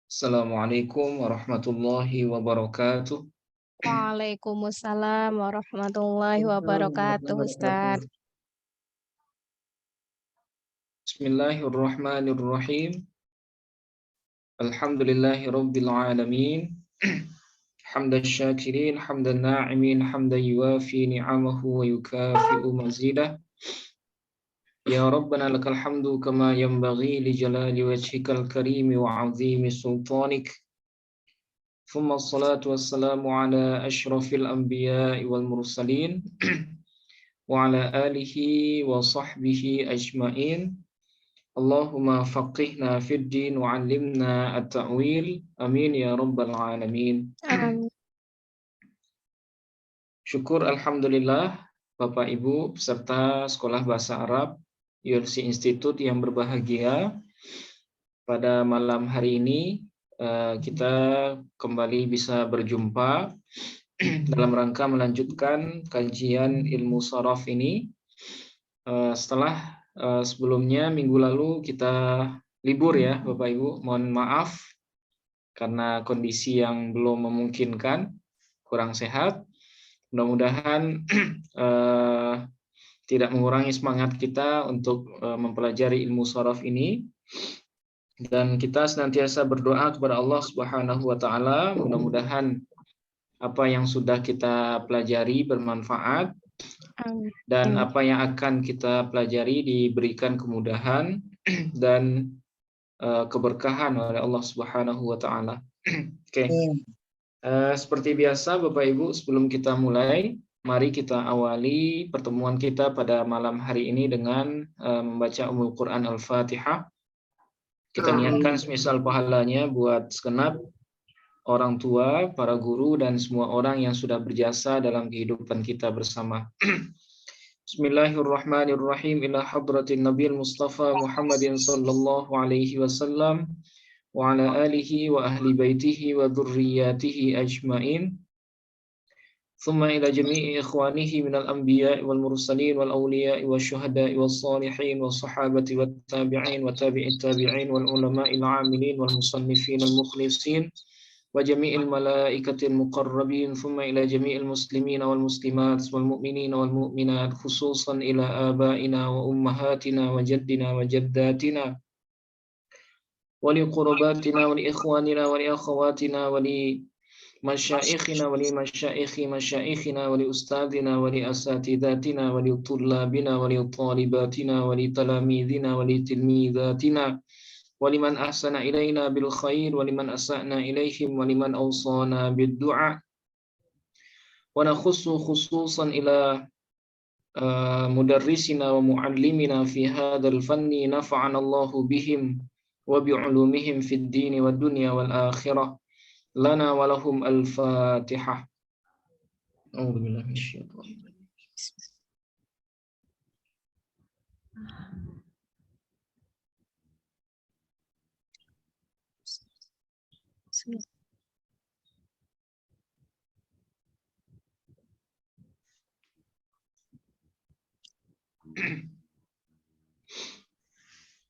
Assalamualaikum warahmatullahi wabarakatuh. Waalaikumsalam warahmatullahi wabarakatuh, Ustaz. Bismillahirrahmanirrahim. Alhamdulillahi rabbil alamin. Hamdan syakirin, hamdan na'imin, hamdan yuwafi ni'amahu wa yukafi'u mazidah. Ya Rabbana lakal hamdu kama yanbaghi li jalali wajhikal karimi wa 'azimi sultanik. ثم الصلاة والسلام على أشرف الأنبياء والمرسلين وعلى آله وصحبه أجمعين. Allahumma faqihna fid din wa 'allimna at-ta'wil. Amin ya rabbal alamin. Amin. Syukur alhamdulillah Bapak Ibu peserta Sekolah Bahasa Arab UNC Institute yang berbahagia. Pada malam hari ini kita kembali bisa berjumpa dalam rangka melanjutkan kajian ilmu sharaf ini. Setelah sebelumnya minggu lalu kita libur ya Bapak Ibu, mohon maaf karena kondisi yang belum memungkinkan, kurang sehat. Mudah-mudahan tidak mengurangi semangat kita untuk mempelajari ilmu sharaf ini. Dan kita senantiasa berdoa kepada Allah Subhanahu wa taala, mudah-mudahan apa yang sudah kita pelajari bermanfaat dan apa yang akan kita pelajari diberikan kemudahan dan keberkahan oleh Allah Subhanahu wa taala. Oke. Seperti biasa Bapak Ibu, sebelum kita mulai, mari kita awali pertemuan kita pada malam hari ini dengan membaca Ummul Quran Al-Fatihah. Kita niatkan semisal pahalanya buat segenap orang tua, para guru, dan semua orang yang sudah berjasa dalam kehidupan kita bersama. Bismillahirrahmanirrahim. Ila hadratin Nabil Mustafa Muhammadin sallallahu alaihi wasallam wa ala alihi wa ahli baitihi wa dhurriyyatihi ajmain. ثم إلى جميع إخوانه من الأنبياء والمرسلين والأولياء والشهداء والصالحين والصحابة والتابعين وتابع التابعين والعلماء العاملين والمصنفين المخلصين وجميع الملائكة المقربين ثم إلى جميع المسلمين والمسلمات والمؤمنين والمؤمنات خصوصا إلى آبائنا وأمهاتنا وجدنا وجداتنا ولقرباتنا ولإخواننا ولأخواتنا ولمشائخنا ولمشائخ مشائخنا ولأستاذنا ولأساتذتنا ولطلابنا ولطالباتنا ولتلاميذنا ولتلميذاتنا ولمن أحسن إلينا بالخير ولمن أسأنا إليهم ولمن أوصانا بالدعاء ونخص خصوصا إلى مدرسنا ومعلمنا في هذا الفن نفعنا الله بهم وبعلومهم في الدين والدنيا والآخرة لنا ولهم الفاتحة. أعوذ بالله من الشيطان الرجيم.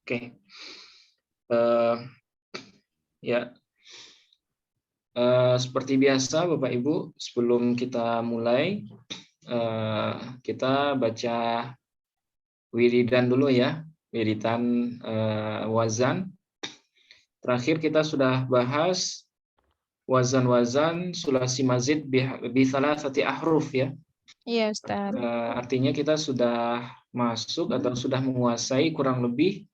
Oke. Ya. Seperti biasa Bapak Ibu, sebelum kita mulai kita baca wiridan dulu ya, wiridan wazan. Terakhir kita sudah bahas wazan-wazan sulasi mazid bi thalathati ahruf ya. Iya, Ustaz. Artinya kita sudah masuk atau sudah menguasai kurang lebih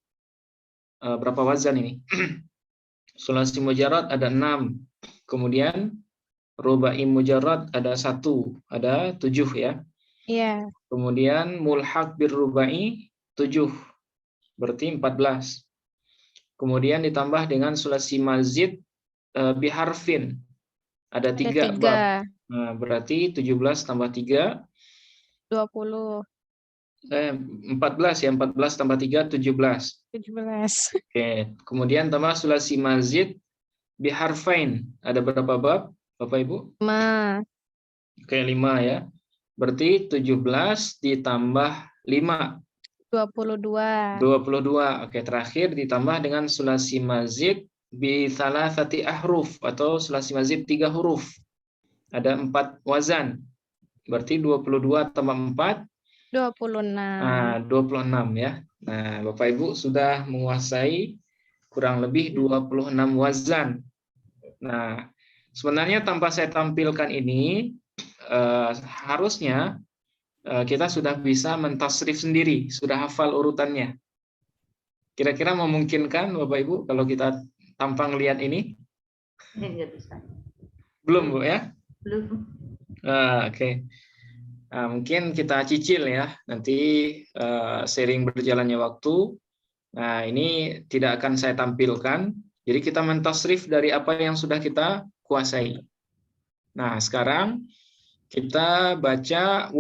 berapa wazan ini? Sulasi mujarrad ada 6. Kemudian rubai mujarrad ada 1, ada 7 ya. Iya. Kemudian mulhaq bir rubai 7, berarti 14. Kemudian ditambah dengan sulasi mazid biharfin ada 3 bab. Nah, berarti 17 tambah 3 20. 14 ya, 14 tambah 3 17. 17. Oke, kemudian tambah sulasi mazid biharfain ada berapa bab Bapak Ibu? 5. Oke, 5 ya. Berarti 17 ditambah 5. 22. 22. Oke, terakhir ditambah dengan sulasi mazid bi thalathati ahruf atau sulasi mazid 3 huruf. Ada 4 wazan. Berarti 22 tambah 4 26. 26 ya. Nah, Bapak Ibu sudah menguasai kurang lebih 26 wazan. Nah, sebenarnya tanpa saya tampilkan ini harusnya kita sudah bisa mentasrif sendiri, sudah hafal urutannya. Kira-kira memungkinkan Bapak Ibu kalau kita tanpa ngelihat ini? Nggak bisa. Belum, Bu ya? Belum. Oke. Nah, mungkin kita cicil ya, nanti sering berjalannya waktu. Nah, ini tidak akan saya tampilkan. Jadi kita mentasrif dari apa yang sudah kita kuasai. Nah, sekarang kita baca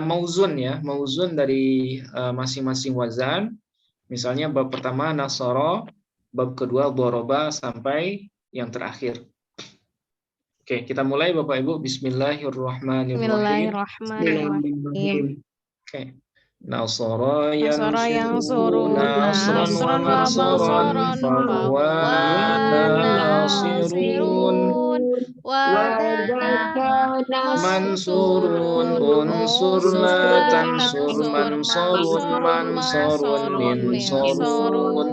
mauzun ya, mauzun dari masing-masing wazan. Misalnya bab pertama nasara, bab kedua doroba sampai yang terakhir. Oke, kita mulai Bapak Ibu. Bismillahirrahmanirrahim. Bismillahirrahmanirrahim. Oke. Nasara yang suru nasran wa mansaran fahuwa nasirun mansurun unsur la tansur mansurun mansurun minsurun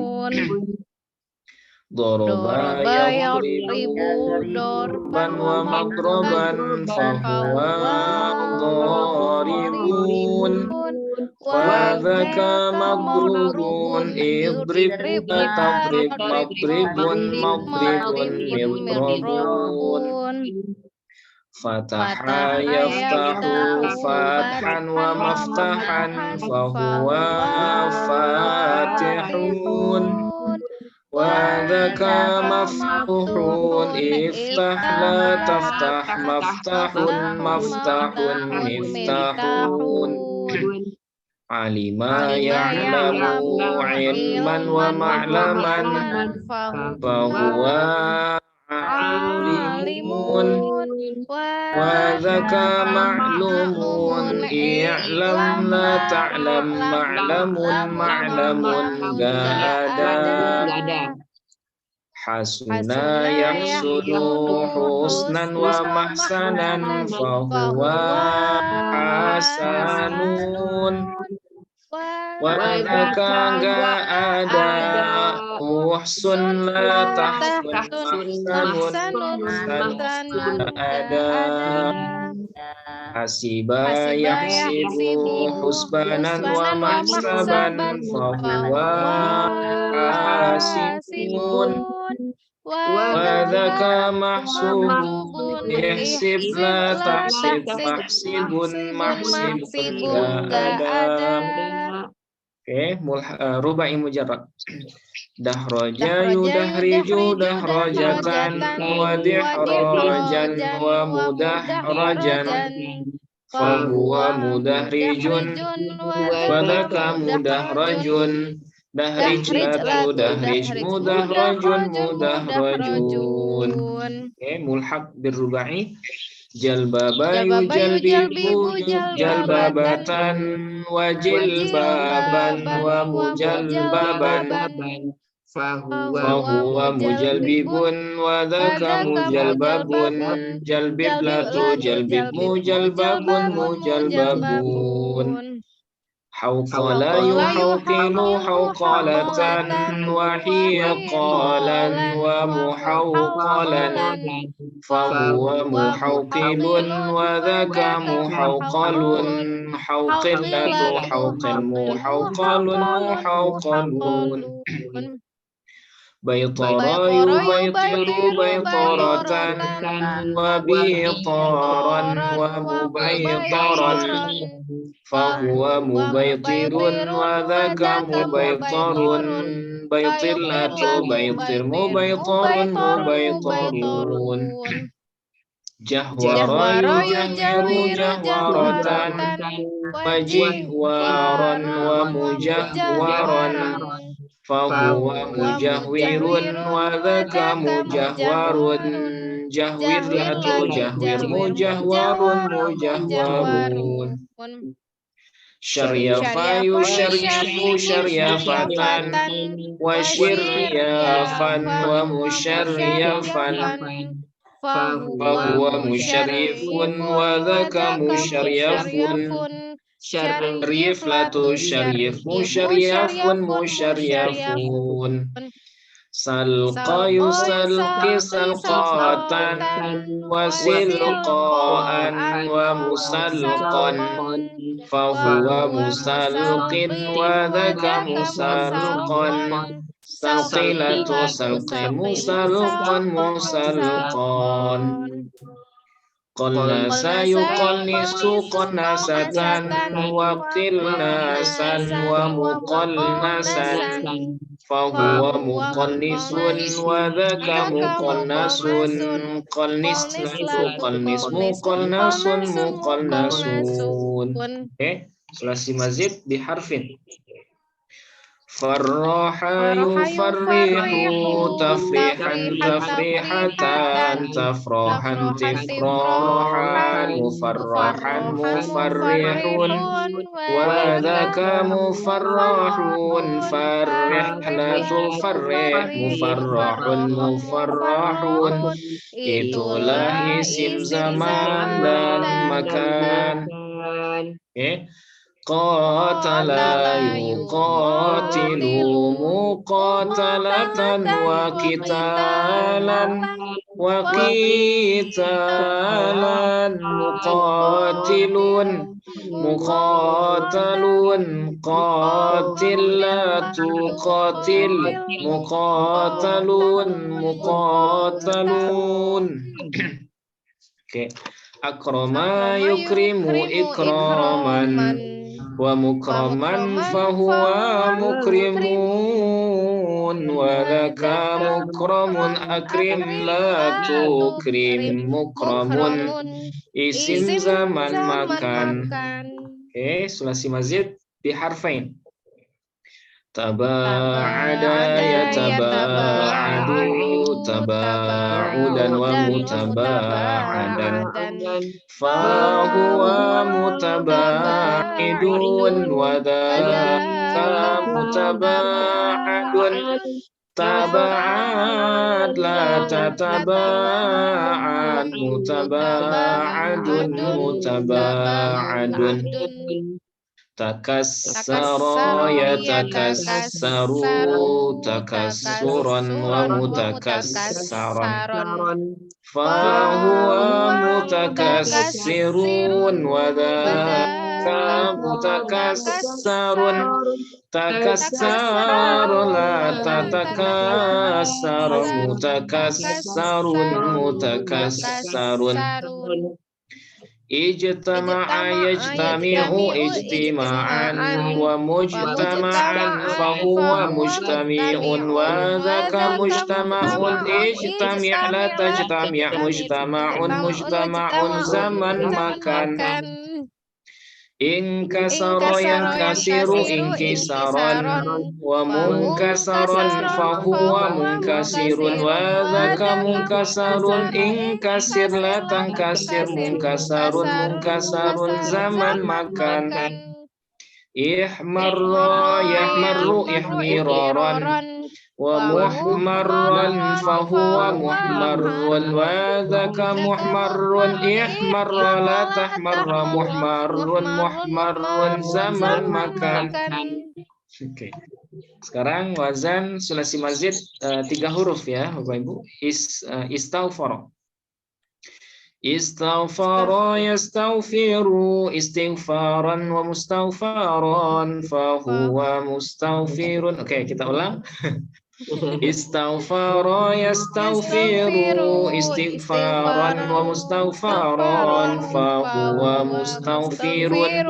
Doroba yadribu dorban wa madroban fahuwa dharibun wa dhaka madrubun idrib tadrib madribun madribun midribun fataha yaftahu fathan wa maftahan fahuwa fatihun وذاك مفتوح افتح لا تفتح مفتاح مفتاح مفتاح علم يعلم علما ومعلما فهو عالم وذاك معلوم اعلم لا تعلم معلم معلم قادا حسنا يحسن حسنا ومحسنا فهو حسن وذاك قادا أحسن لا تحسن محسن قادا حسبا يحسب حسبانا ومحسبا فهو حاسب وذاك محسوب احسب لا تحسب محسب محسب كأدا. Oke, rubai mujarrad. Dahraja yudahriju dahrajatan wa dihrajan wa mudahrajan fahuwa mudahrijun wa dhaka mudahrajun dahrij latu dahrij mudahrajun mudahrajun. Oke, mulhaq birrubai. Jalbaba yujalbibu jalbabatan wa jilbaban wa mujalbaban fahuwa mujalbibun wa dhaka mujalbabun jalbib latu jalbib mujalbabun mujalbabun hawqala yuhawqilu hawqalatan wa hiqalan wa muhawqalan fahuwa muhawqilun wa dhaka muhawqalun hawqillatu hawqil muhawqalun muhawqalun baytara yubaytiru baytaratan wa bitaran wa mubaytaran fahuwa mubaytirun wa dhaka mubaytarun baytillatu baytir mubaytarun mubaytarun jahwara yujahwiru jahwaratan wa jihwaran wa mujahwaran fahuwa mujahwirun wa dhaka mujahwarun jahwir latu jahwir mujahwarun mujahwarun syaryafa yusyaryifu syaryafatan wa syiryafan wa musyaryafan fahuwa musyaryifun wa dhaka musyaryafun syariflatu syarif musyaryafun musyaryafun salqa yusalqi salqatan wa silqaan wa musalqan fahuwa musalqin wa dhaka musalqan salqilatu salqi musalqan musalqan qannasa yuqannisu qannasatan wa qilnasan wa muqannasan fahuwa muqannisun wa dhaka muqannasun qannislatu qannis muqannasun muqannasun. Sulasi mazid biharfin. Farraha yufarrihu tafrihan tafrihatan tafrahan tifrahan mufarrahan mufarrihun wa dhaka mufarrahun farrihlatu farrih mufarrahun mufarrahun. Itulah isim zaman dan makan. Qatala yuqatilu muqatalatan wa qitalan wa qitalan muqatilun muqatalun qatilatu qatil muqatalun muqatalun. Oke. Akrama yukrimu ikraman wa mukraman fahuwa mukrimun wa dhaka mukramun akrim la tukrim mukramun isim zaman makan. Oke, sulasi mazid biharfain. Taba'ada yataba'adu taba'udan wa mutaba'adan fahuwa mutaba'idun wa dhaka mutaba'adun taba'ad la tataba'ad mutaba'adun mutaba'adun takassara yatakassaru takassuran wa mutakassaran fahuwa mutakassirun wa dhaka mutakassarun takassar la tatakassar mutakassarun mutakassarun ijtama'a yajtami'u ijtima'an wa mujtama'an fahuwa mujtami'un wa dhaka mujtama'un ijtami' la tajtami' mujtama'un mujtama'un zaman makan. Inkasara yankasiru inkisaran wa munkasaran fahuwa munkasirun wa dhaka munkasarun inkasir la tankasir munkasarun munkasarun zaman makan. Ihmarra yahmarru ihmiraran wa muhmarran fahuwa muhmarrun wa dhaka muhmarrun ihmarra la tahmarra muhmarrun muhmarrun zaman makan. Oke. Sekarang wazan sulasi mazid 3 huruf ya Bapak Ibu. Istaghfara. Istaghfara yastaghfiru istighfaran wa mustaghfaran fahuwa mustaghfirun. Oke, kita ulang. Istaghfara yastaghfiru istighfaran wa mustaghfaran fahuwa mustaghfirun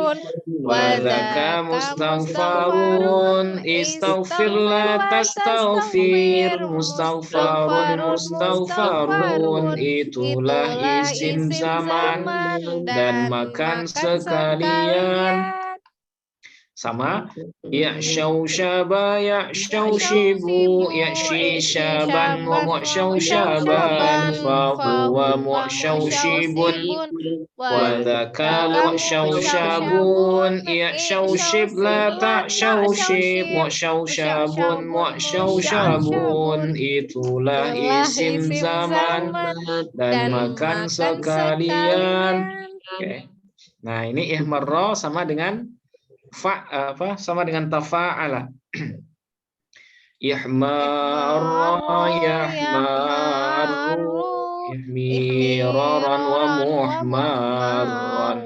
wa dhaka mustaghfarun istaghfir la tastaghfir mustaghfarun mustaghfarun. Itulah isim zaman dan makan sekalian. Sama. Ya'syaushaba ya'syaushibu ya'shishaban wa mu'syausaban fahuwa mu'syausibun Wadhaka mu'syaushabun ya'syaushib la ta'syaushib mu'syaushabun mu'syaushabun itulah isim zaman dan makan sekalian. Oke. Nah, ini ihmarra sama dengan sama dengan tafa'ala. Ihmarra yahmaru ihmiraran wa muhmaran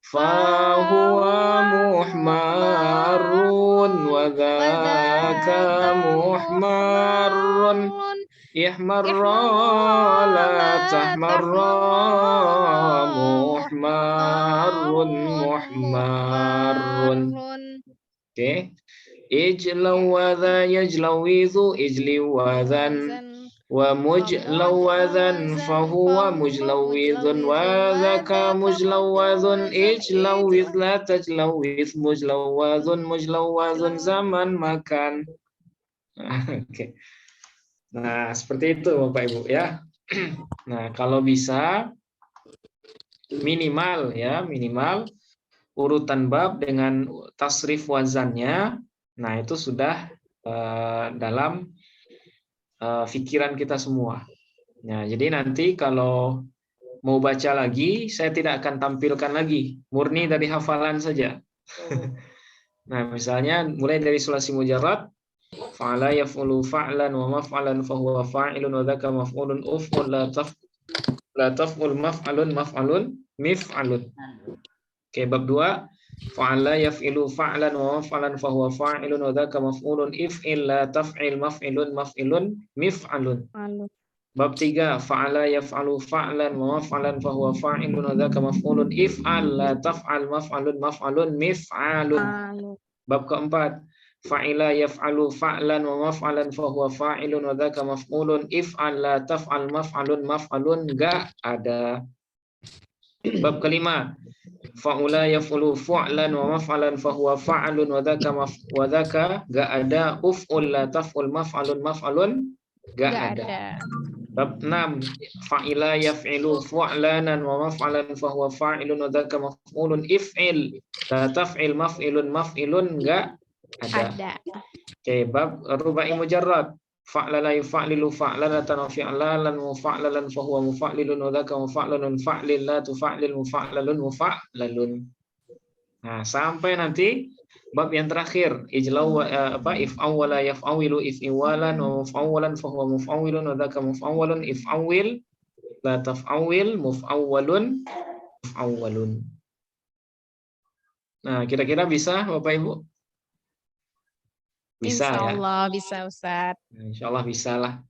fahuwa muhmarun wa dhaka muhmarun ihmarra la tahmarra muhmarun muhmarun. Oke. Ijlawadha yajlawidhu ijliwadhan wa mujlawadhan fahuwa mujlawidhun wa dhaka mujlawadhun ijlawidh la tajlawidh mujlawadhun mujlawadhun zaman makan. Oke. Nah, seperti itu Bapak Ibu ya. Nah, kalau bisa minimal urutan bab dengan tasrif wazannya. Nah, itu sudah dalam pikiran kita semua. Nah, jadi nanti kalau mau baca lagi, saya tidak akan tampilkan lagi, murni dari hafalan saja. Nah, misalnya mulai dari sulasi mujarrad, fa'ala yaf'ulu fa'lan wa maf'alan fahuwa fa'ilun wa dzaka maf'ulun uf'ul la taf'ul maf'alun maf'alun mif'alun. Oke, bab 2 fa'ala yaf'ilu fa'lan wa maf'alan fahuwa fa'ilun wa dzaka maf'ulun if'il la taf'il maf'ilun maf'ilun mif'alun. Bab 3 fa'ala yaf'alu fa'lan wa maf'alan fahuwa fa'ilun wa dzaka maf'ulun if'al la taf'al maf'alun maf'alun mif'alun. Bab keempat fa'ila yaf'alu fa'lan wa maf'alan fahuwa fa'ilun wa dzaka maf'ulun if'al la taf'al maf'alun maf'alun enggak ada. Bab kelima fa'ula yaf'ulu fu'lan wa maf'alan fahuwa fa'alun wa dzaka enggak ada uf'ul la taf'ul maf'alun maf'alun enggak ada. Bab 6 fa'ila yaf'ilu fu'lanan wa maf'alan fahuwa fa'ilun wa dzaka maf'ulun if'il la taf'il maf'ilun maf'ilun enggak ada. Oke, bab rubai mujarrad fa'lala yufa'lilu fa'lalatan wa fi'lalan wa fa'lalan fahuwa mufa'lilun wa dzaka mufa'lalun fa'lil la tufa'lil mufa'lalun mufa'lalun. Nah, sampai nanti bab yang terakhir ijlaw if'awwala yaf'awilu if'iwalan wa muf'awwalan fahuwa muf'awwilun wa dzaka muf'awwalun if'awwil la taf'awil muf'awwalun muf'awwalun. Nah, kira-kira bisa Bapak Ibu? Bisa Insya ya? Allah bisa Ustaz. Insya Allah bisa lah.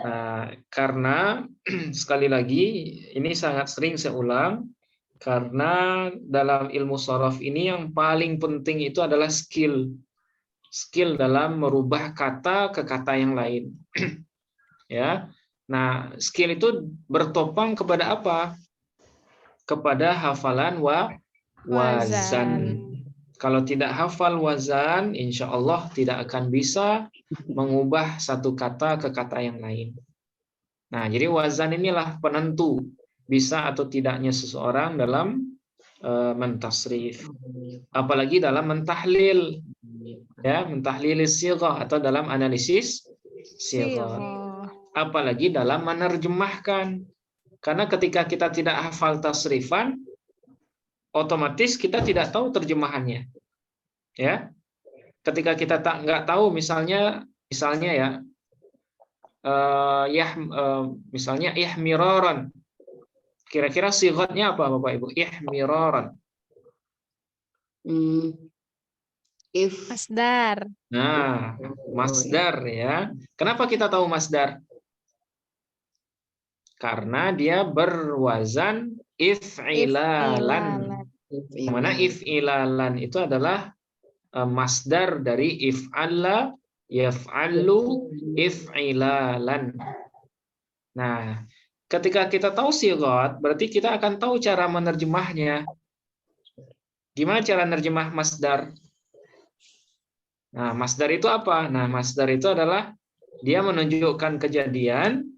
Nah, karena sekali lagi ini sangat sering saya ulang karena dalam ilmu shorof ini yang paling penting itu adalah skill dalam merubah kata ke kata yang lain. Ya, nah skill itu bertopang kepada apa? Kepada hafalan wazan. Kalau tidak hafal wazan, insya Allah tidak akan bisa mengubah satu kata ke kata yang lain. Nah, jadi wazan inilah penentu bisa atau tidaknya seseorang dalam mentasrif. Apalagi dalam mentahlil, ya, mentahlil sighah atau dalam analisis sighah. Apalagi dalam menerjemahkan. Karena ketika kita tidak hafal tasrifan, otomatis kita tidak tahu terjemahannya, ya. Ketika kita nggak tahu, misalnya ya, misalnya ihmiraran, kira-kira sighatnya apa Bapak Ibu? Ihmiraran. Masdar. Nah, masdar ya. Kenapa kita tahu masdar? Karena dia berwazan if'ilalan. Mana if'ilalan itu adalah masdar dari if'alla yaf'allu if'ilalan. Nah, ketika kita tahu sighat, berarti kita akan tahu cara menerjemahnya. Gimana cara nerjemah masdar? Nah, masdar itu apa? Nah, masdar itu adalah dia menunjukkan kejadian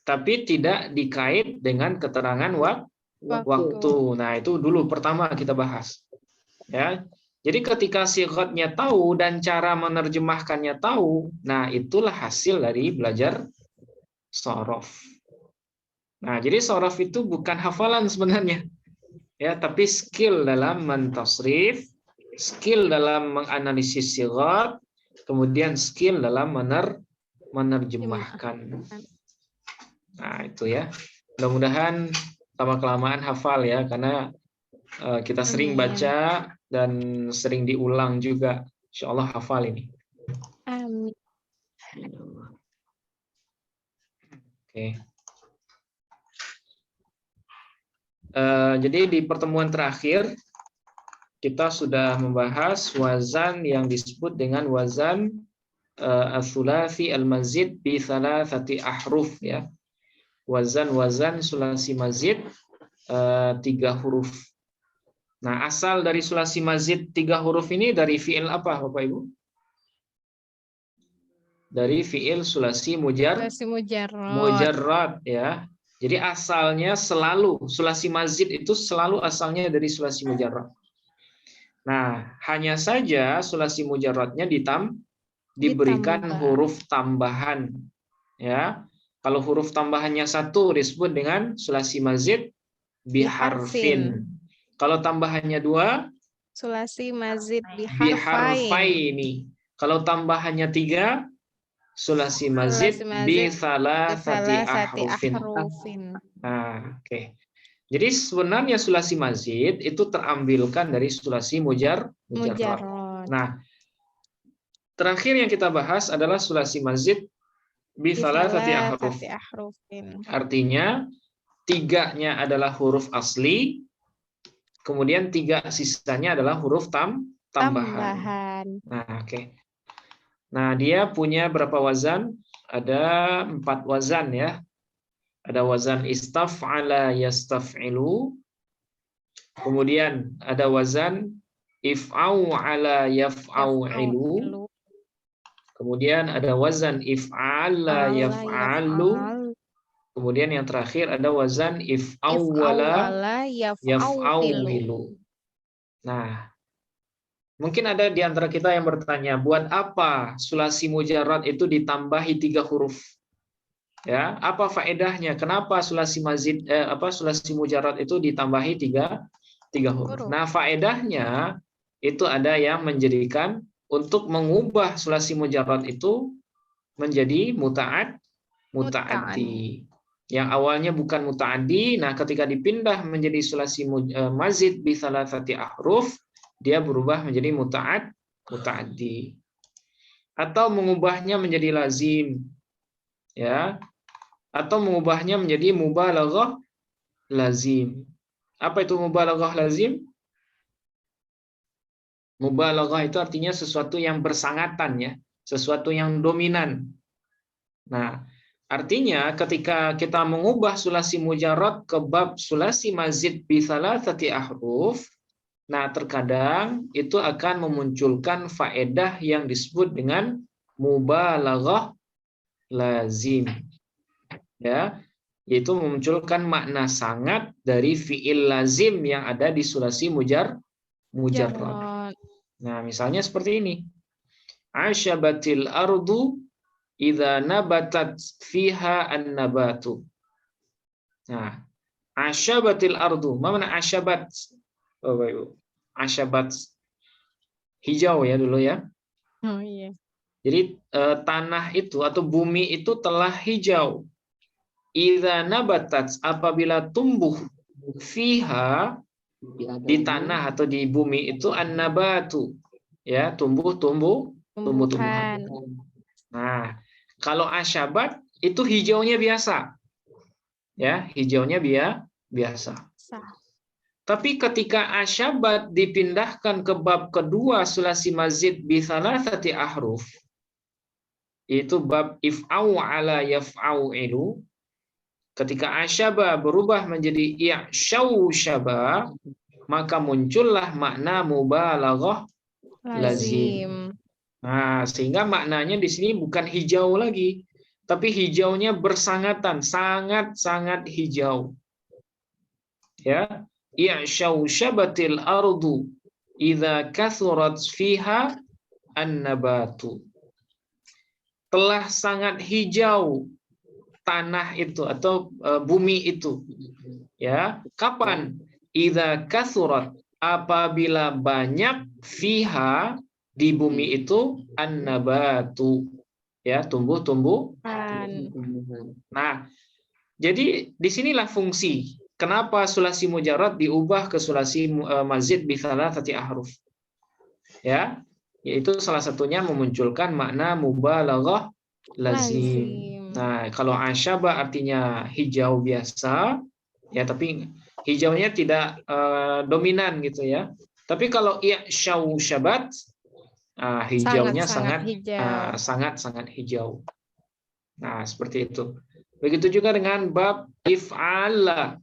tapi tidak dikait dengan keterangan waktu. Nah, itu dulu pertama kita bahas. Ya. Jadi ketika sighatnya tahu dan cara menerjemahkannya tahu, nah itulah hasil dari belajar shorof. Nah, jadi shorof itu bukan hafalan sebenarnya, ya, tapi skill dalam mentasrif, skill dalam menganalisis sighat, kemudian skill dalam menerjemahkan. Nah, itu ya. Mudah-mudahan lama-kelamaan hafal ya, karena kita sering baca dan sering diulang juga. Insya Allah hafal ini. Amin. Oke. Jadi di pertemuan terakhir kita sudah membahas wazan yang disebut dengan wazan al-thulathi al-mazid bi thalathati ahruf ya. Wazan sulasi mazid 3 huruf. Nah, asal dari sulasi mazid 3 huruf ini dari fiil apa, Bapak Ibu? Dari fiil sulasi mujarrad ya. Jadi asalnya selalu sulasi mazid itu selalu asalnya dari sulasi mujarrad. Nah, hanya saja sulasi mujarradnya diberikan huruf tambahan ya. Kalau huruf tambahannya 1 disebut dengan sulasi mazid biharfin. Kalau tambahannya 2 sulasi mazid biharfaini. Kalau tambahannya 3 sulasi mazid bi thalathati ahrufin. Nah, oke. Jadi sebenarnya sulasi mazid itu terambilkan dari sulasi mujarrad. Nah, terakhir yang kita bahas adalah sulasi mazid bi thalathati ahrufin. Artinya 3-nya adalah huruf asli, kemudian 3 sisanya adalah huruf tambahan. Nah, oke. Nah, dia punya berapa wazan? Ada 4 wazan ya. Ada wazan istaf'ala yastaf'ilu. Kemudian ada wazan if'au'ala yaf'au'ilu. Kemudian ada wazan if'ala yaf'alu. Kemudian yang terakhir ada wazan if'awwala yaf'awwilu. Nah, mungkin ada di antara kita yang bertanya, buat apa sulasi mujarrad itu ditambahi 3 huruf? Ya, apa faedahnya? Kenapa sulasi mazid sulasi mujarrad itu ditambahi 3 huruf? Nah, faedahnya itu ada yang menjadikan untuk mengubah sulasi mujarrad itu menjadi muta'addi. Yang awalnya bukan muta'addi, nah ketika dipindah menjadi sulasi mazid bi thalathati ahruf, dia berubah menjadi muta'addi. Atau mengubahnya menjadi lazim. Ya. Atau mengubahnya menjadi mubalaghah lazim. Apa itu mubalaghah lazim? Mubalaghah itu artinya sesuatu yang bersangatan ya, sesuatu yang dominan. Nah, artinya ketika kita mengubah sulasi mujarrad ke bab sulasi mazid bi thalathati ahruf, nah terkadang itu akan memunculkan faedah yang disebut dengan mubalaghah lazim. Ya, yaitu memunculkan makna sangat dari fiil lazim yang ada di sulasi mujarrad. Nah, misalnya seperti ini. Asyabatil ardu idza nabatat fiha an-nabatu. Nah, asyabatil ardu. Mana asyabat? Oh, Ibu. Asyabat hijau ya dulu ya. Oh iya. Jadi tanah itu atau bumi itu telah hijau. Idza nabatat, apabila tumbuh fiha di tanah atau di bumi itu an-nabatu ya, tumbuh-tumbuhan. Nah, kalau asyabat itu hijaunya biasa. Ya, hijaunya biasa. Tapi ketika asyabat dipindahkan ke bab kedua sulasi mazid bi thalathati ahruf, itu bab if'au ala yaf'au'ilu. Ketika asyaba berubah menjadi i'syau syaba, maka muncullah makna mubalaghah lazim. Lazim. Nah, sehingga maknanya di sini bukan hijau lagi, tapi hijaunya bersangatan, sangat-sangat hijau. Ya, i'syawsyabatil ardu idza kathurat fiha an-nabatu. Telah sangat hijau tanah itu atau bumi itu. Ya, kapan? Idza kathurat, apabila banyak fiha di bumi itu an-nabatu, ya, tumbuh-tumbuhan. Nah, jadi disinilah fungsi kenapa sulasi mujarrad diubah ke sulasi mazid bi thalathati ahruf. Ya, yaitu salah satunya memunculkan makna mubalaghah lazim. Nah, kalau asyaba artinya hijau biasa, ya, tapi hijaunya tidak dominan gitu ya. Tapi kalau i'syawsyabat, hijaunya sangat hijau. Nah, seperti itu. Begitu juga dengan bab if'ala.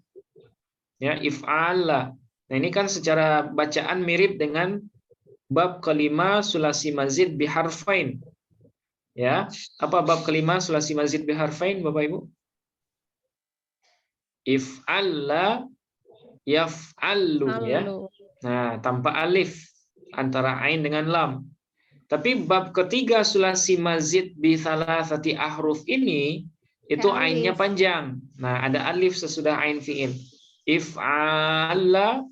Ya, if'ala. Nah, ini kan secara bacaan mirip dengan bab kelima sulasi mazid biharfain. Ya, apa bab kelima sulasi mazid biharfain, Bapak Ibu? If'alla yaf'allu, ya. Nah, tanpa alif antara ain dengan lam. Tapi bab ketiga sulasi mazid bi thalathati ahruf ini itu ainnya panjang. Nah, ada alif sesudah ain fiil. If'alla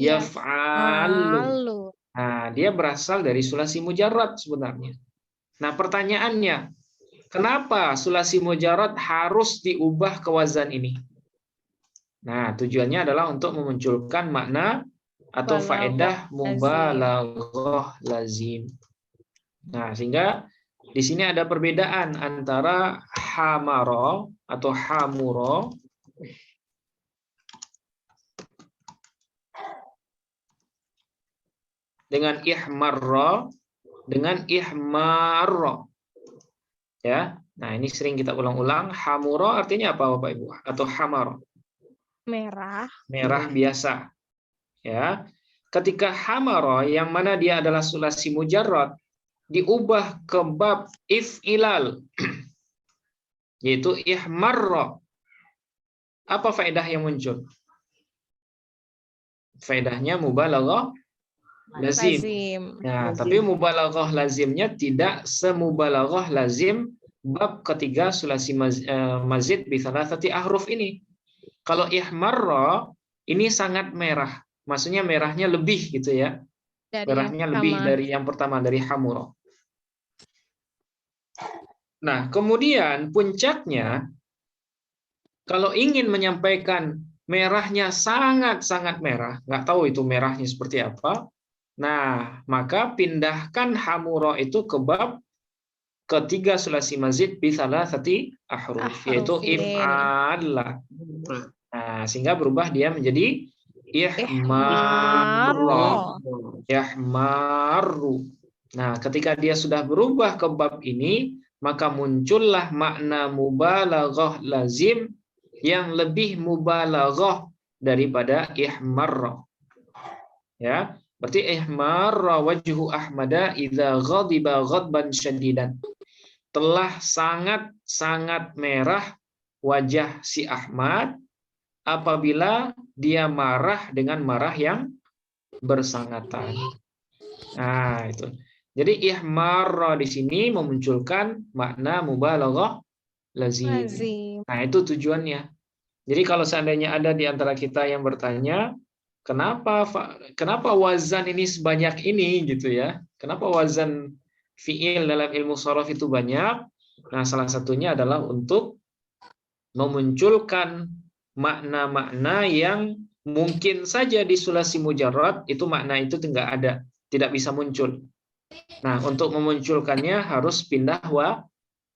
yaf'allu. Nah, dia berasal dari sulasi mujarrad sebenarnya. Nah, pertanyaannya, kenapa sulasi mujarrad harus diubah ke wazan ini? Nah, tujuannya adalah untuk memunculkan makna atau faedah mubalaghah lazim. Nah, sehingga di sini ada perbedaan antara hamaro atau hamuro dengan ihmarro dengan ihmarro. Ya. Nah, ini sering kita ulang-ulang. Hamuro artinya apa, Bapak Ibu? Atau hamaro? Merah. Merah biasa. Ya. Ketika hamaro yang mana dia adalah sulasi mujarrad diubah ke bab if'ilal, yaitu ihmarro. Apa faedah yang muncul? Faedahnya mubalaghah lazim. Nah, tapi mubalaghah lazimnya tidak semubalaghah lazim bab ketiga sulasi mazid bi thalathati ahruf ini. Kalau ihmarra ini sangat merah. Maksudnya merahnya lebih gitu ya. Merahnya lebih dari yang pertama, dari hamura. Nah, kemudian puncaknya kalau ingin menyampaikan merahnya sangat-sangat merah, nggak tahu itu merahnya seperti apa. Nah, maka pindahkan hamura itu ke bab ketiga sulasi mazid bi thalathati ahruf, yaitu if'ala. Nah, sehingga berubah dia menjadi ihmarra. Yahmaru. Nah, ketika dia sudah berubah ke bab ini, maka muncullah makna mubalaghah lazim yang lebih mubalaghah daripada ihmarra. Ya, berarti ihmarra wajhu Ahmada idza ghadiba ghadban syadidan. Telah sangat-sangat merah wajah si Ahmad apabila dia marah dengan marah yang bersangatan. Nah, itu. Jadi ihmarra di sini memunculkan makna mubalaghah lazim. Nah, itu tujuannya. Jadi kalau seandainya ada di antara kita yang bertanya, kenapa wazan ini sebanyak ini gitu ya? Kenapa wazan fiil dalam ilmu sharaf itu banyak? Nah, salah satunya adalah untuk memunculkan makna-makna yang mungkin saja di sulasi mujarrad itu makna itu tidak ada, tidak bisa muncul. Nah, untuk memunculkannya harus pindah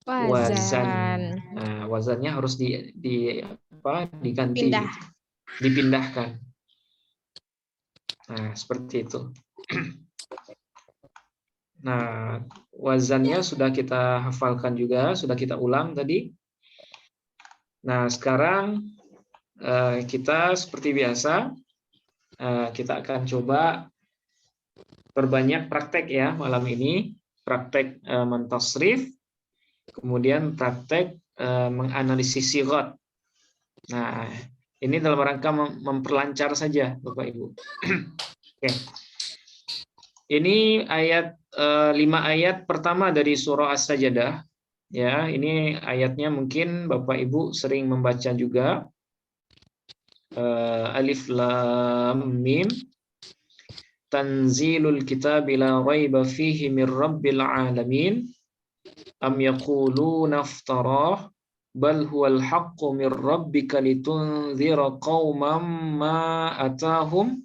wazan. Nah, wazannya harus diganti, dipindahkan. Nah, seperti itu. Nah, wazannya sudah kita hafalkan juga, sudah kita ulang tadi. Nah, sekarang kita seperti biasa kita akan coba perbanyak praktek ya malam ini, praktek mentasrif, kemudian praktek menganalisis sigot. Nah, ini dalam rangka memperlancar saja, Bapak Ibu. Oke. Ini ayat 5 ayat pertama dari surah As-Sajdah. Ya, ini ayatnya mungkin Bapak Ibu sering membaca juga. Alif Lam Mim. Tanzilul kitabi la raiba fihi mir rabbil alamin. Am yaquluna iftarah bal huwal haqqu mir rabbika litunzira qauman ma atahum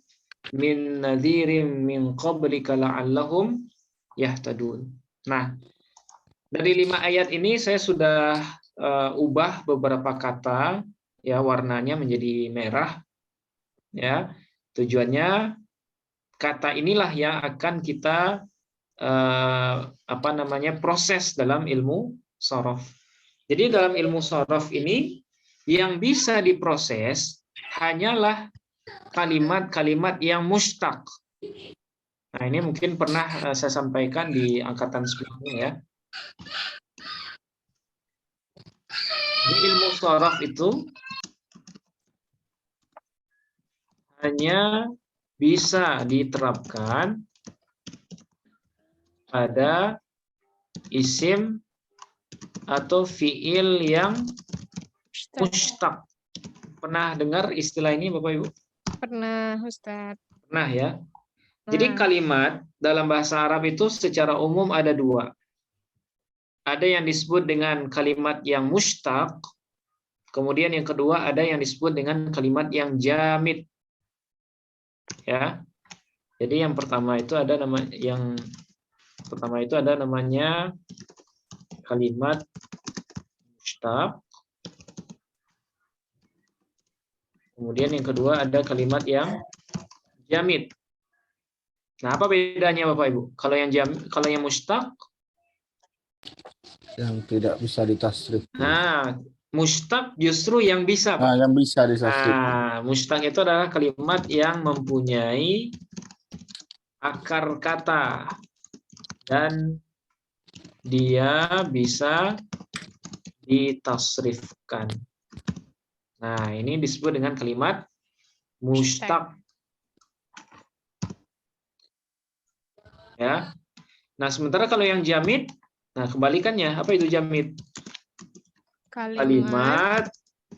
min nadhirin min qablika la'allahum yahtadun. Nah, dari 5 ayat ini saya sudah ubah beberapa kata ya, warnanya menjadi merah ya. Tujuannya kata inilah yang akan kita proses dalam ilmu shorof. Jadi dalam ilmu shorof ini yang bisa diproses hanyalah kalimat-kalimat yang mustaq. Nah, ini mungkin pernah saya sampaikan di angkatan sebelumnya ya. Di ilmu shorof itu hanya bisa diterapkan pada isim atau fiil yang mustaq. Pernah dengar istilah ini Bapak Ibu? Pernah, Ustadz. Pernah ya. Jadi kalimat dalam bahasa Arab itu secara umum ada dua. Ada yang disebut dengan kalimat yang mustaq. Kemudian yang kedua ada yang disebut dengan kalimat yang jamid. Ya. Jadi yang pertama itu ada namanya kalimat mustaq. Kemudian yang kedua ada kalimat yang jamid. Nah, apa bedanya Bapak Ibu? Kalau yang mustaq yang tidak bisa ditasrif. Nah, mustaq justru yang bisa, Pak. Nah, yang bisa ditasrif. Nah, mustaq itu adalah kalimat yang mempunyai akar kata dan dia bisa ditasrifkan. Nah, ini disebut dengan kalimat mustaq. Ya. Nah, sementara kalau yang jamid, nah kebalikannya, apa itu jamid? Kalimat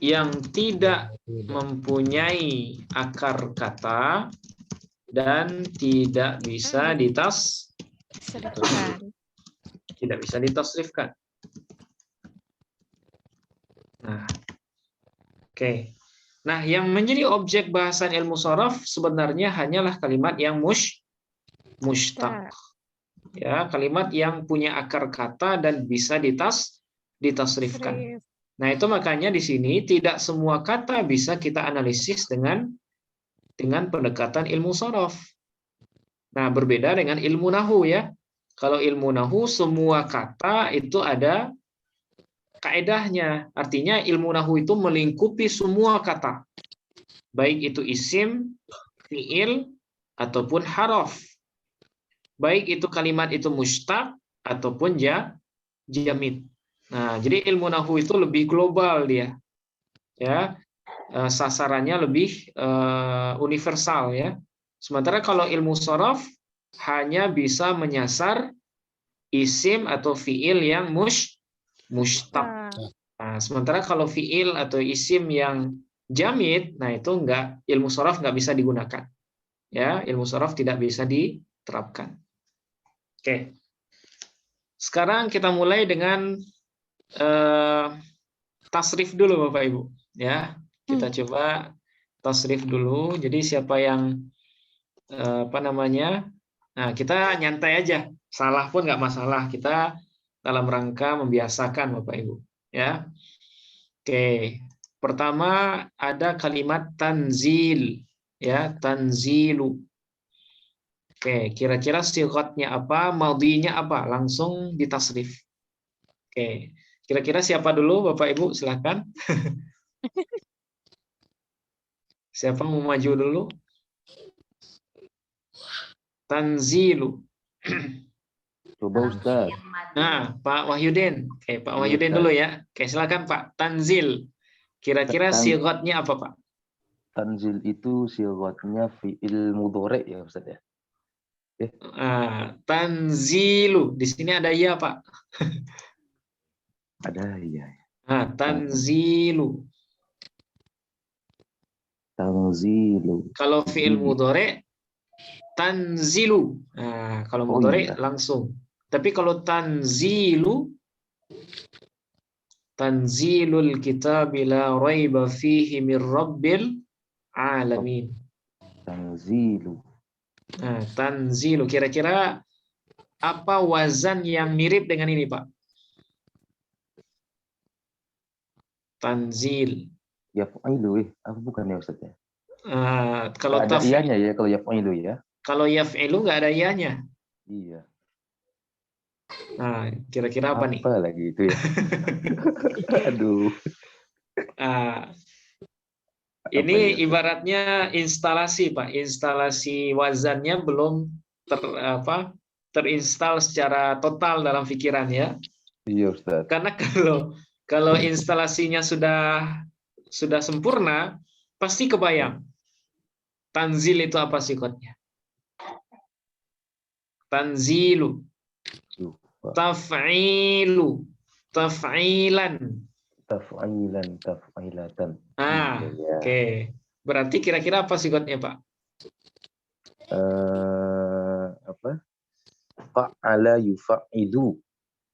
yang tidak mempunyai akar kata dan tidak bisa ditasrifkan. Nah, oke. Nah, yang menjadi objek bahasan ilmu shorof sebenarnya hanyalah kalimat yang mustaq. Ya, kalimat yang punya akar kata dan bisa ditasrifkan. Nah, itu makanya di sini tidak semua kata bisa kita analisis dengan pendekatan ilmu shorof. Nah, berbeda dengan ilmu nahwu ya. Kalau ilmu nahwu semua kata itu ada kaedahnya. Artinya ilmu nahwu itu melingkupi semua kata. Baik itu isim, fiil, ataupun haraf. Baik itu kalimat itu mustaq ataupun jamid. Nah, jadi ilmu nahwu itu lebih global dia. Ya. Sasarannya lebih universal ya. Sementara kalau ilmu shorof hanya bisa menyasar isim atau fiil yang mustaq. Nah, sementara kalau fiil atau isim yang jamid, nah itu ilmu shorof nggak bisa digunakan. Ya, ilmu shorof tidak bisa diterapkan. Oke. Sekarang kita mulai dengan tasrif dulu Bapak Ibu. Ya, kita coba tasrif dulu. Jadi siapa yang Nah, kita nyantai aja. Salah pun nggak masalah. Kita dalam rangka membiasakan Bapak Ibu. Ya. Oke. Pertama ada kalimat tanzil. Ya, tanzilu. Oke, kira-kira sighotnya apa, madhinya apa? Langsung ditasrif. Oke. Kira-kira siapa dulu Bapak Ibu? Silakan. Siapa mau maju dulu? Tanzilu. Coba Ustaz. Nah, Pak Wahyudin. Oke, Pak Iya, Wahyudin Ustaz. dulu ya. Oke, silakan Pak. Tanzil. Kira-kira Tan- sigotnya apa, Pak? Tanzil itu sifatnya fi'il mudhari ya Ustaz ya. Tanzilu. Di sini ada ya, Pak. Ada ya. Tanzilu. Tanzilu. Kalau fi'il mudhari tanzilu. Nah, kalau Oh, mudhari iya. langsung. Tapi kalau tanzilul kitab la raiba fihi mir rabbil alamin. Tanzilu. Nah, tanzilu. Kira-kira apa wazan yang mirip dengan ini, Pak? Tanzil. Yaf'ilu apa bukan ya Ustaz ya? Kalau Nggak ada ianya ya kalau yaf'ilu ya. kalau yaf'ilu nggak ada ianya. Iya. Nah, kira-kira apa nih? Apa lagi itu ya? Aduh. Ini Apa ya? ibaratnya instalasi, Pak. Instalasi wazannya belum terinstal secara total dalam pikiran ya. Iya Ustaz. Karena kalau instalasinya sudah sempurna, pasti kebayang. Tanzil itu apa sifatnya? Tanzilu, taf'ilu, taf'ilan. Taf'ilatan. Oke. Berarti kira-kira apa sifatnya, Pak? Apa? Fa'ala yufa'ilu.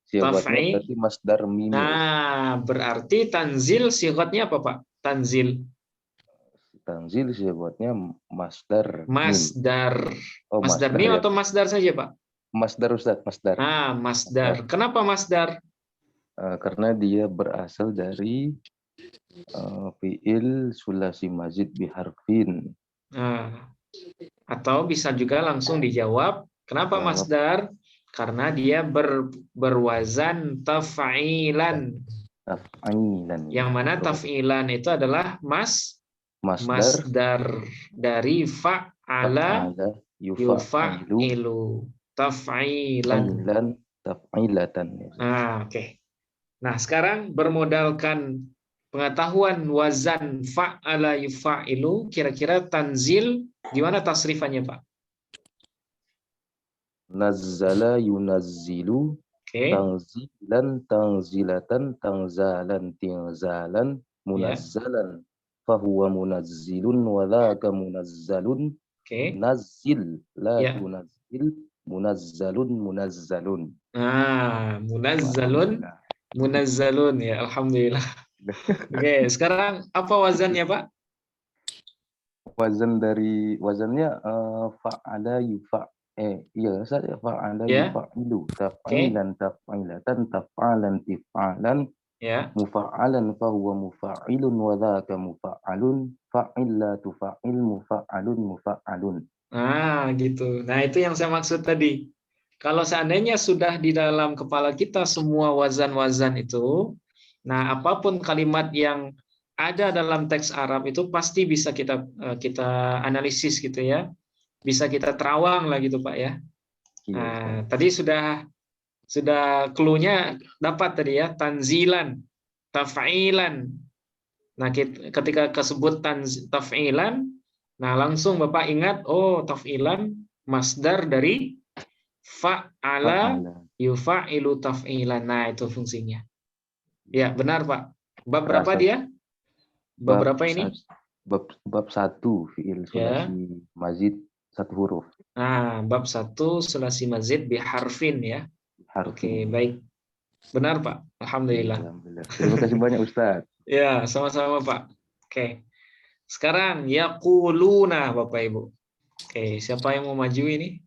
Sifatnya berarti masdar mim. Berarti tanzil sifatnya apa, Pak? Tanzil. Tanzil sifatnya masdar. Masdar. Oh, masdar mim ya. atau masdar saja, Pak? Masdar Ustaz, masdar. Masdar. Kenapa masdar? Karena dia berasal dari fi'il sulasi mazid biharfin. Atau bisa juga langsung dijawab, kenapa masdar? Karena dia berwazan taf'ilan. Yang mana taf'ilan itu adalah masdar dari fa'ala yufa'ilu. Taf'ilan. Taf'ilatan. Oke. Nah, sekarang bermodalkan pengetahuan wazan fa'ala yufa'ilu, kira-kira tanzil gimana tasrifannya, Pak? Nazzala yunazzilu, tanzilan, tanzilatan, tangzalan, tinzalan, munazzalan, fahuwa munazzilun, wadhaka munazzalun, nazzil, la tunazzil, munazzalun, munazzalun. Munazzalun ya, alhamdulillah. Oke, sekarang apa wazannya, Pak? Wazannya fa'ala fa'ala yufa'ilu, taf'ilan, taf'ilatan, taf'alan, tif'alan, mufa'alan, fahuwa mufa'ilun, wa dhaka mufa'alun, fa'il, la tufa'il, mufa'alun, mufa'alun. Gitu. Nah, itu yang saya maksud tadi. Kalau seandainya sudah di dalam kepala kita semua wazan-wazan itu, nah apapun kalimat yang ada dalam teks Arab itu pasti bisa kita analisis gitu ya, bisa kita terawang lah gitu, Pak ya. Nah, tadi sudah clue-nya dapat tadi ya, tanzilan, taf'ilan. Nah, ketika kesebut taf'ilan, nah langsung Bapak ingat, taf'ilan masdar dari fa'ala yufa'ilu taf'ilan. Nah, itu fungsinya. Ya, benar, Pak. Bab berapa dia? Bab berapa ini? Bab 1, fi'il sulasi mazid 1 huruf. Bab 1 sulasi mazid biharfin ya. Oke, baik. Benar, Pak. Alhamdulillah. Terima kasih banyak, Ustaz. Ya, sama-sama, Pak. Oke. Sekarang yaquluna, Bapak Ibu. Oke, siapa yang mau maju ini?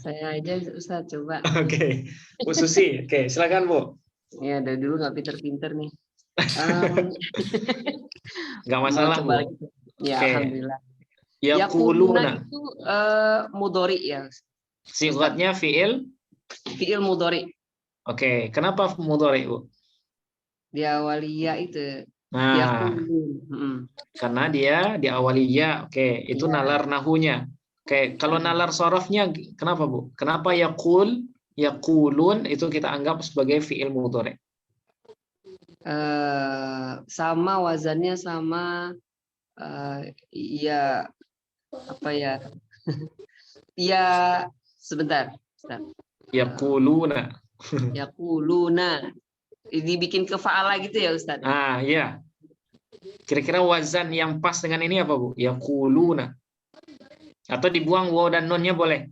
Saya aja, Ustaz, coba. Oke. Bu Susi. Oke, silakan, Bu. Ya, dari dulu nggak pinter-pinter nih. Nggak masalah, Bu. Ya, alhamdulillah. Yaquluna itu mudhari ya. Sifatnya fi'il mudhari. Oke, kenapa mudhari, Bu? Diawali ya itu. Karena dia diawali ya. Oke, itu nalar nahunya. Oke, kalau nalar sorofnya kenapa Bu? Kenapa yaqul, yaqulun itu kita anggap sebagai fiil mudhari? Sama wazannya sama ya apa ya? Ya sebentar. Yaquluna. Yaquluna. Dibikin ke fa'ala gitu ya Ustaz? Ya. Kira-kira wazan yang pas dengan ini apa Bu? Yaquluna. Atau dibuang waw dan nunnya boleh.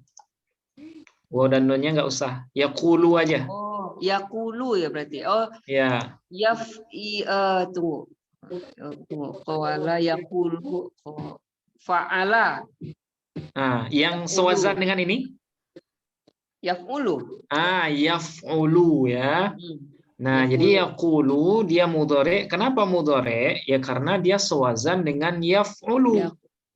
Waw dan nunnya nggak usah. Yaqulu aja. Oh, yaqulu ya berarti. Oh, Ya. tunggu. Qala yaqulu fa'ala. Nah, yang sewazan dengan ini? Yaf'ulu. Yaf'ulu ya. Nah, jadi yaqulu dia mudhari. Kenapa mudhari? Ya karena dia sewazan dengan yaf'ulu.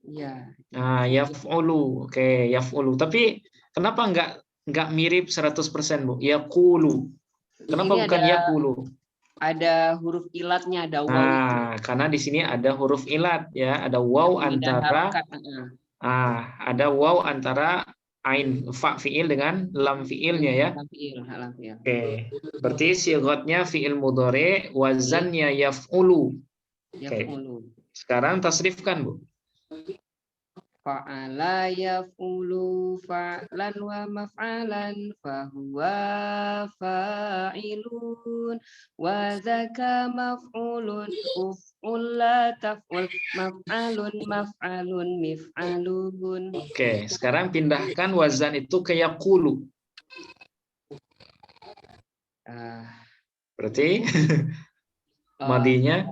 Ya. Nah, yaf'ulu. Oke, yaf'ulu. Tapi kenapa enggak mirip 100%, Bu? Yaqulu. Kenapa Ini bukan yaqulu? Ada huruf ilatnya, ada waw itu. Karena di sini ada huruf ilat ya, ada waw antara ada waw antara ain fa fiil dengan lam fiilnya ya. Lam fiil. Oke. Berarti sighatnya fiil mudhari, wazannya yaf'ulu. Oke. Sekarang tasrifkan, Bu. Fa'ala yaf'ulu fa'lan wa maf'alan fahuwa fa'ilun wa zaka maf'ulun uf'ul la taf'ul maf'alun mif'alun. Oke, sekarang pindahkan wazan itu ke yaqulu. Berarti madinya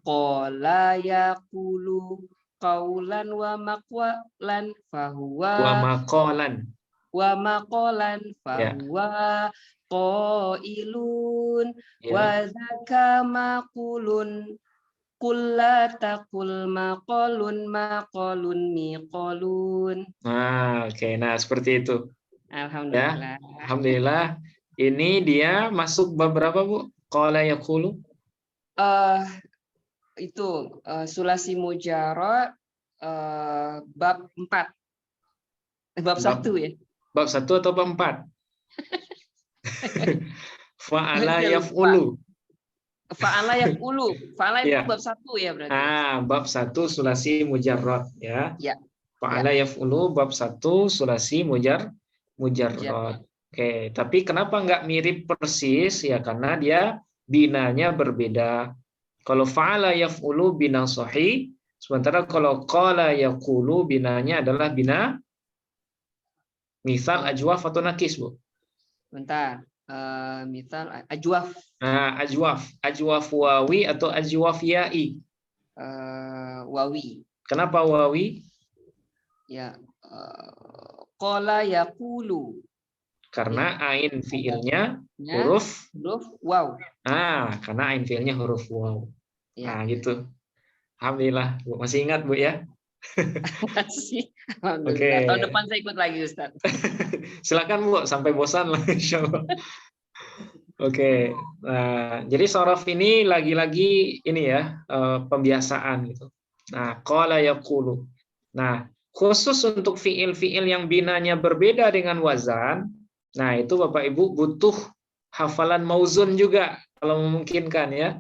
qala yaqulu qaulan wa maqwalan fahuwa wa maqalan fahuwa qailun wa zaka maqulun kulla taqul maqalun miqalun. Oke. Nah, seperti itu. Alhamdulillah. Ya, alhamdulillah. Ini dia masuk bab berapa, Bu? Qala yaqulu. Itu sulasi mujarrad bab 4. Bab 1 ya. Bab 1 atau bab 4? Fa'ala yaf'ulu. Fa'ala yaf'ulu. Fa'ala itu Ya. bab 1 ya berarti. Bab 1 sulasi mujarrad ya. Ya. Fa'ala yaf'ulu bab 1 sulasi mujarrad. Oke, tapi kenapa nggak mirip persis? Ya karena dia binanya berbeda. Kalau fa'ala yaf'ulu bina sahih, sementara kalau qala yaqulu binanya adalah bina misal ajwaf atau nakis, Bu. Bentar. Misal ajwaf. Ajwaf wawi atau ajwaf ya'i. Wawi. Kenapa wawi? Ya. Qala yaqulu. Karena ain fiilnya huruf waw. Karena ain fiilnya huruf waw. Ya. Nah, gitu. Alhamdulillah, Bu. Masih ingat, Bu ya? Masih. Alhamdulillah. Oke. Tahun depan saya ikut lagi, Ustaz. Silakan, Bu, sampai bosan lah insyaallah. Oke. Nah, jadi sorof ini lagi-lagi ini ya, pembiasaan gitu. Nah, qala yaqulu. Nah, khusus untuk fiil-fiil yang binanya berbeda dengan wazan, nah itu Bapak Ibu butuh hafalan mauzun juga kalau memungkinkan ya.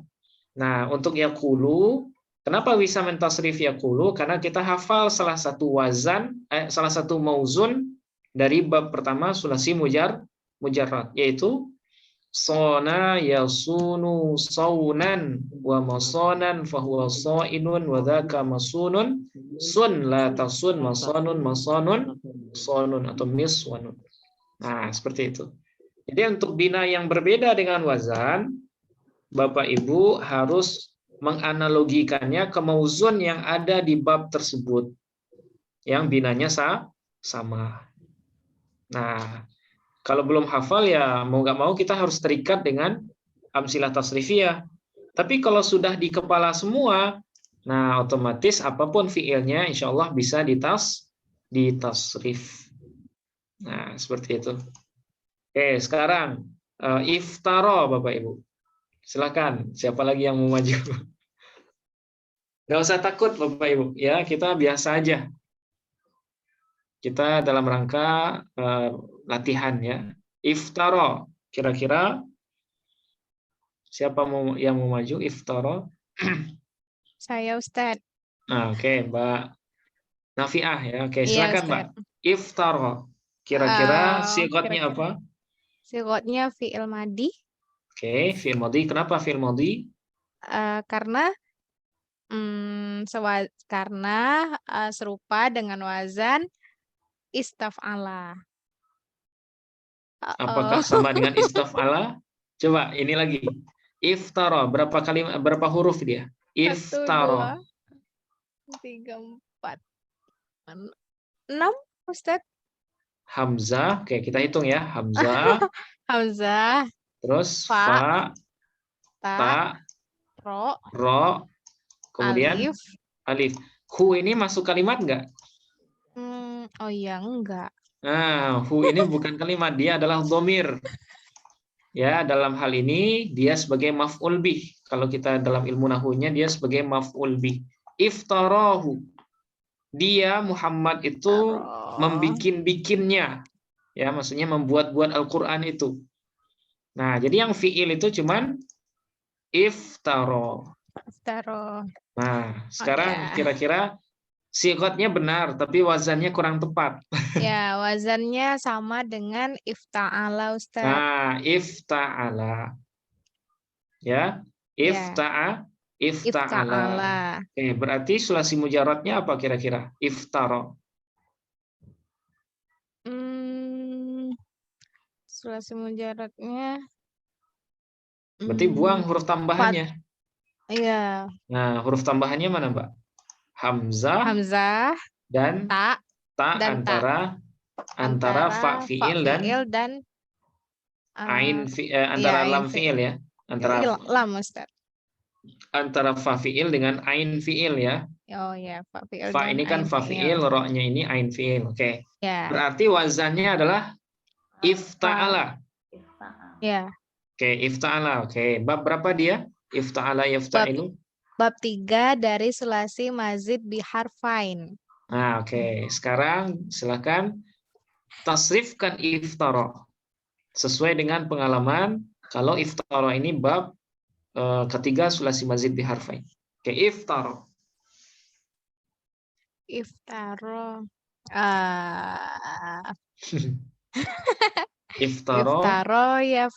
Nah, untuk yaqulu, kenapa bisa mentasrif yaqulu? Karena kita hafal salah satu mauzun dari bab pertama sulasi mujarrad, yaitu sona yasunu saunan wa masonan fahuwa sainun wa dzaka masunun sun la tasun masonun sonun atau miswanun. Nah, seperti itu. Jadi untuk bina yang berbeda dengan wazan, Bapak Ibu harus menganalogikannya ke mauzun yang ada di bab tersebut yang binanya sama. Nah, kalau belum hafal ya mau nggak mau kita harus terikat dengan amsilah tasrifiyah. Tapi kalau sudah di kepala semua, nah otomatis apapun fiilnya insya Allah bisa ditasrif. Nah, seperti itu. Oke, sekarang iftara Bapak Ibu. Silakan, siapa lagi yang mau maju? Nggak usah takut Bapak Ibu, ya kita biasa aja. kita dalam rangka latihan ya. Iftara, kira-kira siapa yang mau maju? Iftara. Saya Ustadz. Nah, oke, Mbak Nafiah ya. Oke, Iya, silakan Mbak. Ustadz. Iftara. Kira-kira sigotnya Kira-kira. apa? Sigotnya fi'il madi. Oke, fi'il madhi. Kenapa fi'il madhi? Karena serupa dengan wazan istaf'ala. Apakah sama dengan istaf'ala? Coba ini lagi. Iftara, berapa huruf dia? 1, Iftara. 2, 3, 4, 6, Ustadz. Hamzah, oke kita hitung ya. Hamzah, Hamzah, terus Fa, fa, ta, ta, ro, ro, kemudian alif. alif. Hu ini masuk kalimat nggak? Oh iya, enggak. Nah, hu ini bukan kalimat, dia adalah dhamir. Ya, dalam hal ini dia sebagai maf'ul bih. Kalau kita dalam ilmu nahwunya dia sebagai maf'ul bih. Iftarahu. Dia Muhammad itu membikin-bikinnya. Ya, maksudnya membuat-buat Al-Qur'an itu. Nah, jadi yang fi'il itu cuman iftara. Nah, sekarang kira-kira sigotnya benar, tapi wazannya kurang tepat. Ya, wazannya sama dengan ifta'ala, Ustaz. Nah, ifta'ala. Ya, ifta'ala. Oke, berarti sulasi mujaradnya apa kira-kira? Iftara. Sulasi mujaradnya. Berarti buang huruf tambahannya. Iya. Nah, huruf tambahannya mana, Mbak? Hamzah dan ta antara fa fi'il dan ain antara lam fi'il ya. Antara lam, Ustaz. Antara fa fi'il dengan ain fi'il ya. Oh ya, fa fi'il. Fa ini kan fa fi'il, ro-nya ini ain fi'il. Oke. Ya. Berarti wazannya adalah ifta'ala. Ya. Oke, ifta'ala. Oke, bab berapa dia? Ifta'ala yafta'ilu. Bab 3 dari sulasi mazid biharfain. Nah, oke. Sekarang silakan tasrifkan iftara. Sesuai dengan pengalaman, kalau iftara ini bab ketiga sulasi mazid biharfain. Oke, iftara. Iftaro. Iftaro yaf.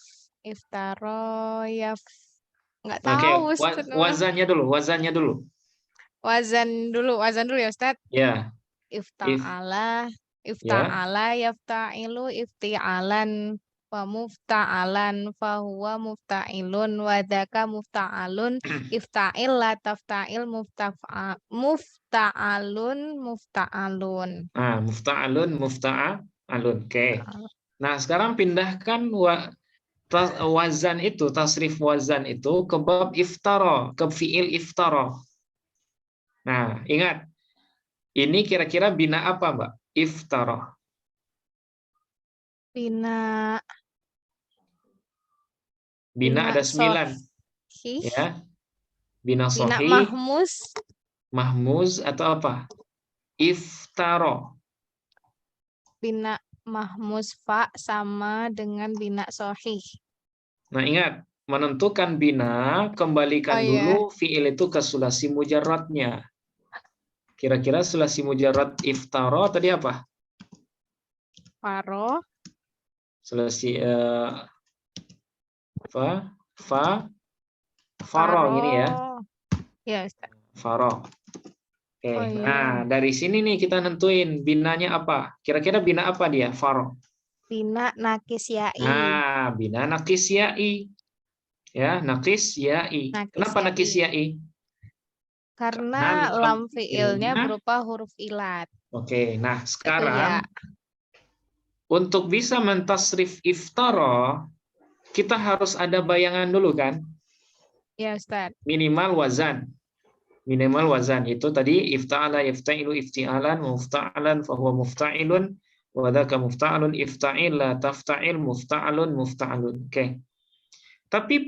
Nggak tahu. Wazannya dulu. Wazan dulu ya, Ustaz. Ya. Ifta'ala yafta'ilu ifti'alan wa mufta'alan fa huwa mufta'ilun wa dzaka mufta'alun ifta'il la tafta'il mufta'alun. Nah, mufta'alun. Oke. Nah, sekarang pindahkan wazan itu, tasrif wazan itu ke bab iftara, ke fi'il iftara. Nah, ingat. Ini kira-kira bina apa, Mbak? Iftara. Bina ada 9. Ya. Bina sahih. Mahmuz atau apa? Iftara. Bina mahmuz fa sama dengan bina sahih. Nah, ingat, menentukan bina, kembalikan dulu fi'il itu ke sulasi mujarradnya. Kira-kira sulasi mujarrad iftara tadi apa? Faro. Sulasi faro gini ya. Ya, Ustaz. Faro. Oke. Nah, dari sini nih kita nentuin binanya apa. Kira-kira bina apa dia? Faro. Bina nakis ya'i. Nah, bina nakis ya'i. Ya, nakis ya'i. Kenapa nakis ya'i? Karena lam fi'ilnya berupa huruf ilat. Oke, nah sekarang untuk bisa mentasrif iftara, kita harus ada bayangan dulu kan? Ya, Ustaz. Minimal wazan itu tadi ifta'ala yafta'ilu ifti'alan mufta'alan fa huwa mufta'ilun wa dzaka mufta'alun ifta'il la tafta'il mufta'alun. Oke. Tapi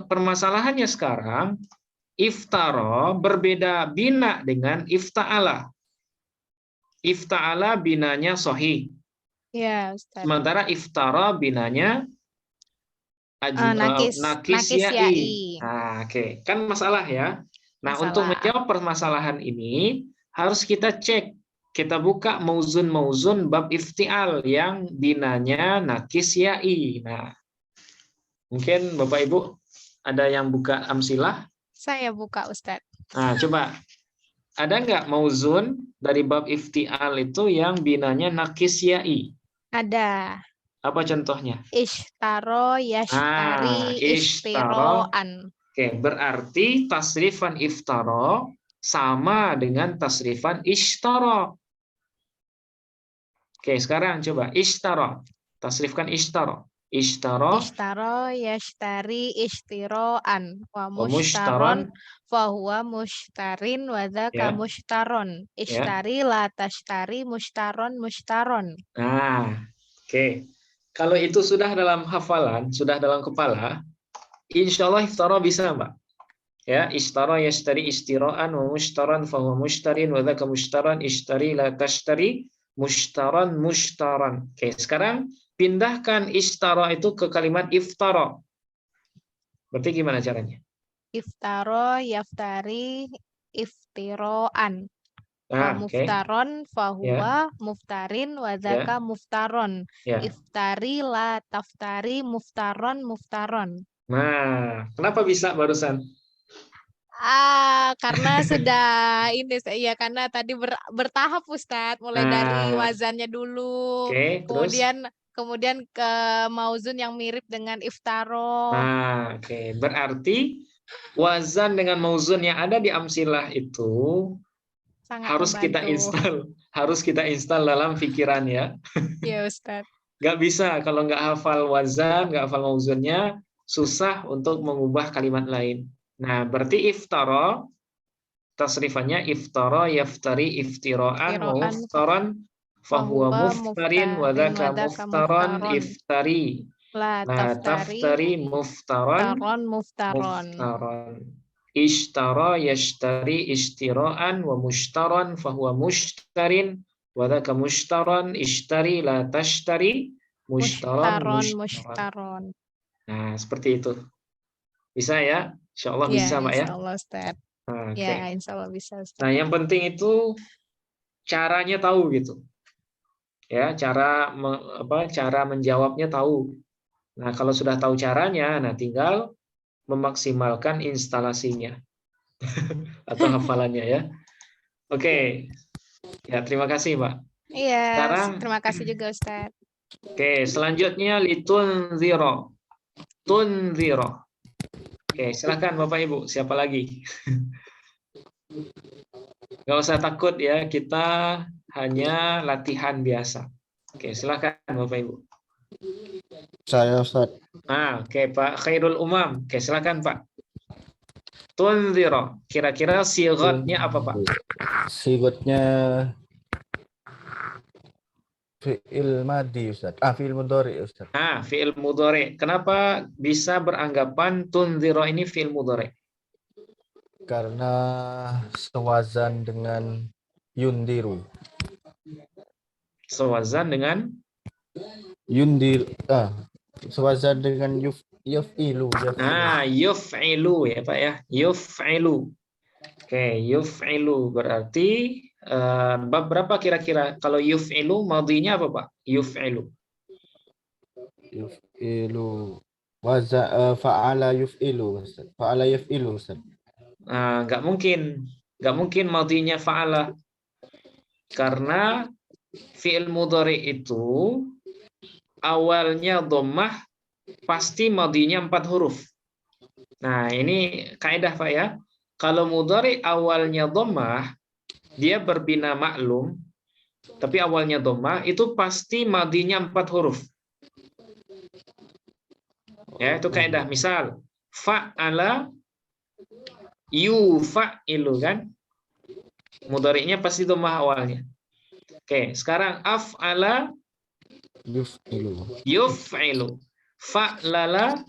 permasalahannya sekarang iftara berbeda bina dengan ifta'ala. Ifta'ala binanya sahih. Ya, Ustaz. Sementara iftara binanya nakis Nakis ya'i. ya'i. Nah, oke. Kan masalah ya. Nah, Masalah. untuk menjawab permasalahan ini harus kita cek. Kita buka mauzun bab iftial yang binanya nakis ya'i. Nah, mungkin Bapak Ibu ada yang buka amsilah? Saya buka, Ustaz. Nah, coba. Ada nggak mauzun dari bab iftial itu yang binanya nakis ya'i? Ada. Apa contohnya? Ishtaro, yashtari, ishtaro. ishtiroan. Oke, berarti tasrifan iftaro sama dengan tasrifan ishtaro. Oke, sekarang coba ishtaro. Tasrifkan ishtaro. Ishtaro. Ishtaro, yashtari, ishtiroan. Wa mushtaron. mushtaron, fahuwa mushtarin, wadhaka Ya. mushtaron. Ishtari, la tashtari, mushtaron, mushtaron. Nah, oke. Kalau itu sudah dalam hafalan, sudah dalam kepala, insya Allah iftara bisa, Mbak. Ya, ishtara yashtari ishtiroan wa mushtaran fa huwa mushtarin wa dzaka mushtaran ishtari la tashtari mushtaran mushtaran. Oke, sekarang pindahkan ishtara itu ke kalimat iftara. Berarti gimana caranya? Iftaro, yaftari, iftiroan. Wa muftaron, fahuwa muftarin, wa dzaka muftaron. Iftari, la taftari, muftaron, muftaron. Nah, kenapa bisa barusan? Karena sudah ini ya, karena tadi bertahap Ustadz, mulai dari wazannya dulu, kemudian ke mauzun yang mirip dengan iftaro. Nah, oke. Berarti wazan dengan mauzun yang ada di amsilah itu sangat harus membantu. Harus kita install dalam pikiran ya. Iya Ustadz. Nggak bisa kalau nggak hafal wazan, nggak hafal mauzunnya, susah untuk mengubah kalimat lain. Nah, berarti iftara, tasrifannya iftara, yaftari, iftiraan, muftaran, fahuwa muftarin, wadaka muftaran, iftari. La taftari, muftaran, muftaran. Ishtara, yashtari, ishtiraan, wa mushtaran, fahuwa mushtarin, wadaka mushtaran, ishtari, la tashtari, mushtaran, mushtaran. Nah, seperti itu. Bisa ya? Insya Allah bisa, Mbak ya? Insya Allah, Ustaz. Ya, insya Allah bisa, Ustaz. Nah, yang penting itu caranya tahu gitu. Ya, cara menjawabnya tahu. Nah, kalau sudah tahu caranya, nah tinggal memaksimalkan instalasinya atau hafalannya ya. Oke. Ya, terima kasih, Mbak. Iya, sekarang, terima kasih juga, Ustaz. Oke, selanjutnya litunziro. Tunziro. Oke, silakan Bapak Ibu, siapa lagi? Nggak usah takut ya, kita hanya latihan biasa. Oke, silakan Bapak Ibu. Saya Ustaz. Oke, Pak Khairul Umam. Oke, silakan Pak. Tunziro. Kira-kira sigotnya apa Pak? Sigotnya fi'il madi Ustaz. Fi'il mudhari Ustaz. Fi'il mudhari. Kenapa bisa beranggapan tunziro ini fi'il mudhari? Karena sewazan dengan yundiru. Sewazan dengan sewazan dengan yuf'ilu. Yuf'ilu ya Pak ya. Yuf'ilu. Oke, yuf'ilu berarti bab berapa kira-kira? Kalau yuf'ilu madinya apa Pak? Yuf'ilu. Yuf'ilu fa'ala yuf'ilu Ustaz. Fa'ala yuf'ilu Ustaz. Nggak mungkin madinya fa'ala. Karena fi'il mudhari itu awalnya dhammah pasti madinya 4 huruf. Nah, ini kaidah Pak ya. Kalau mudhari awalnya dhammah, dia berbina maklum, tapi awalnya dhammah itu pasti madinya 4 huruf. Ya, itu kaidah. Misal fa'ala yufa'ilu kan? Mudhari'nya pasti dhammah awalnya. Oke, sekarang af'ala yuf'ilu. Fa'lala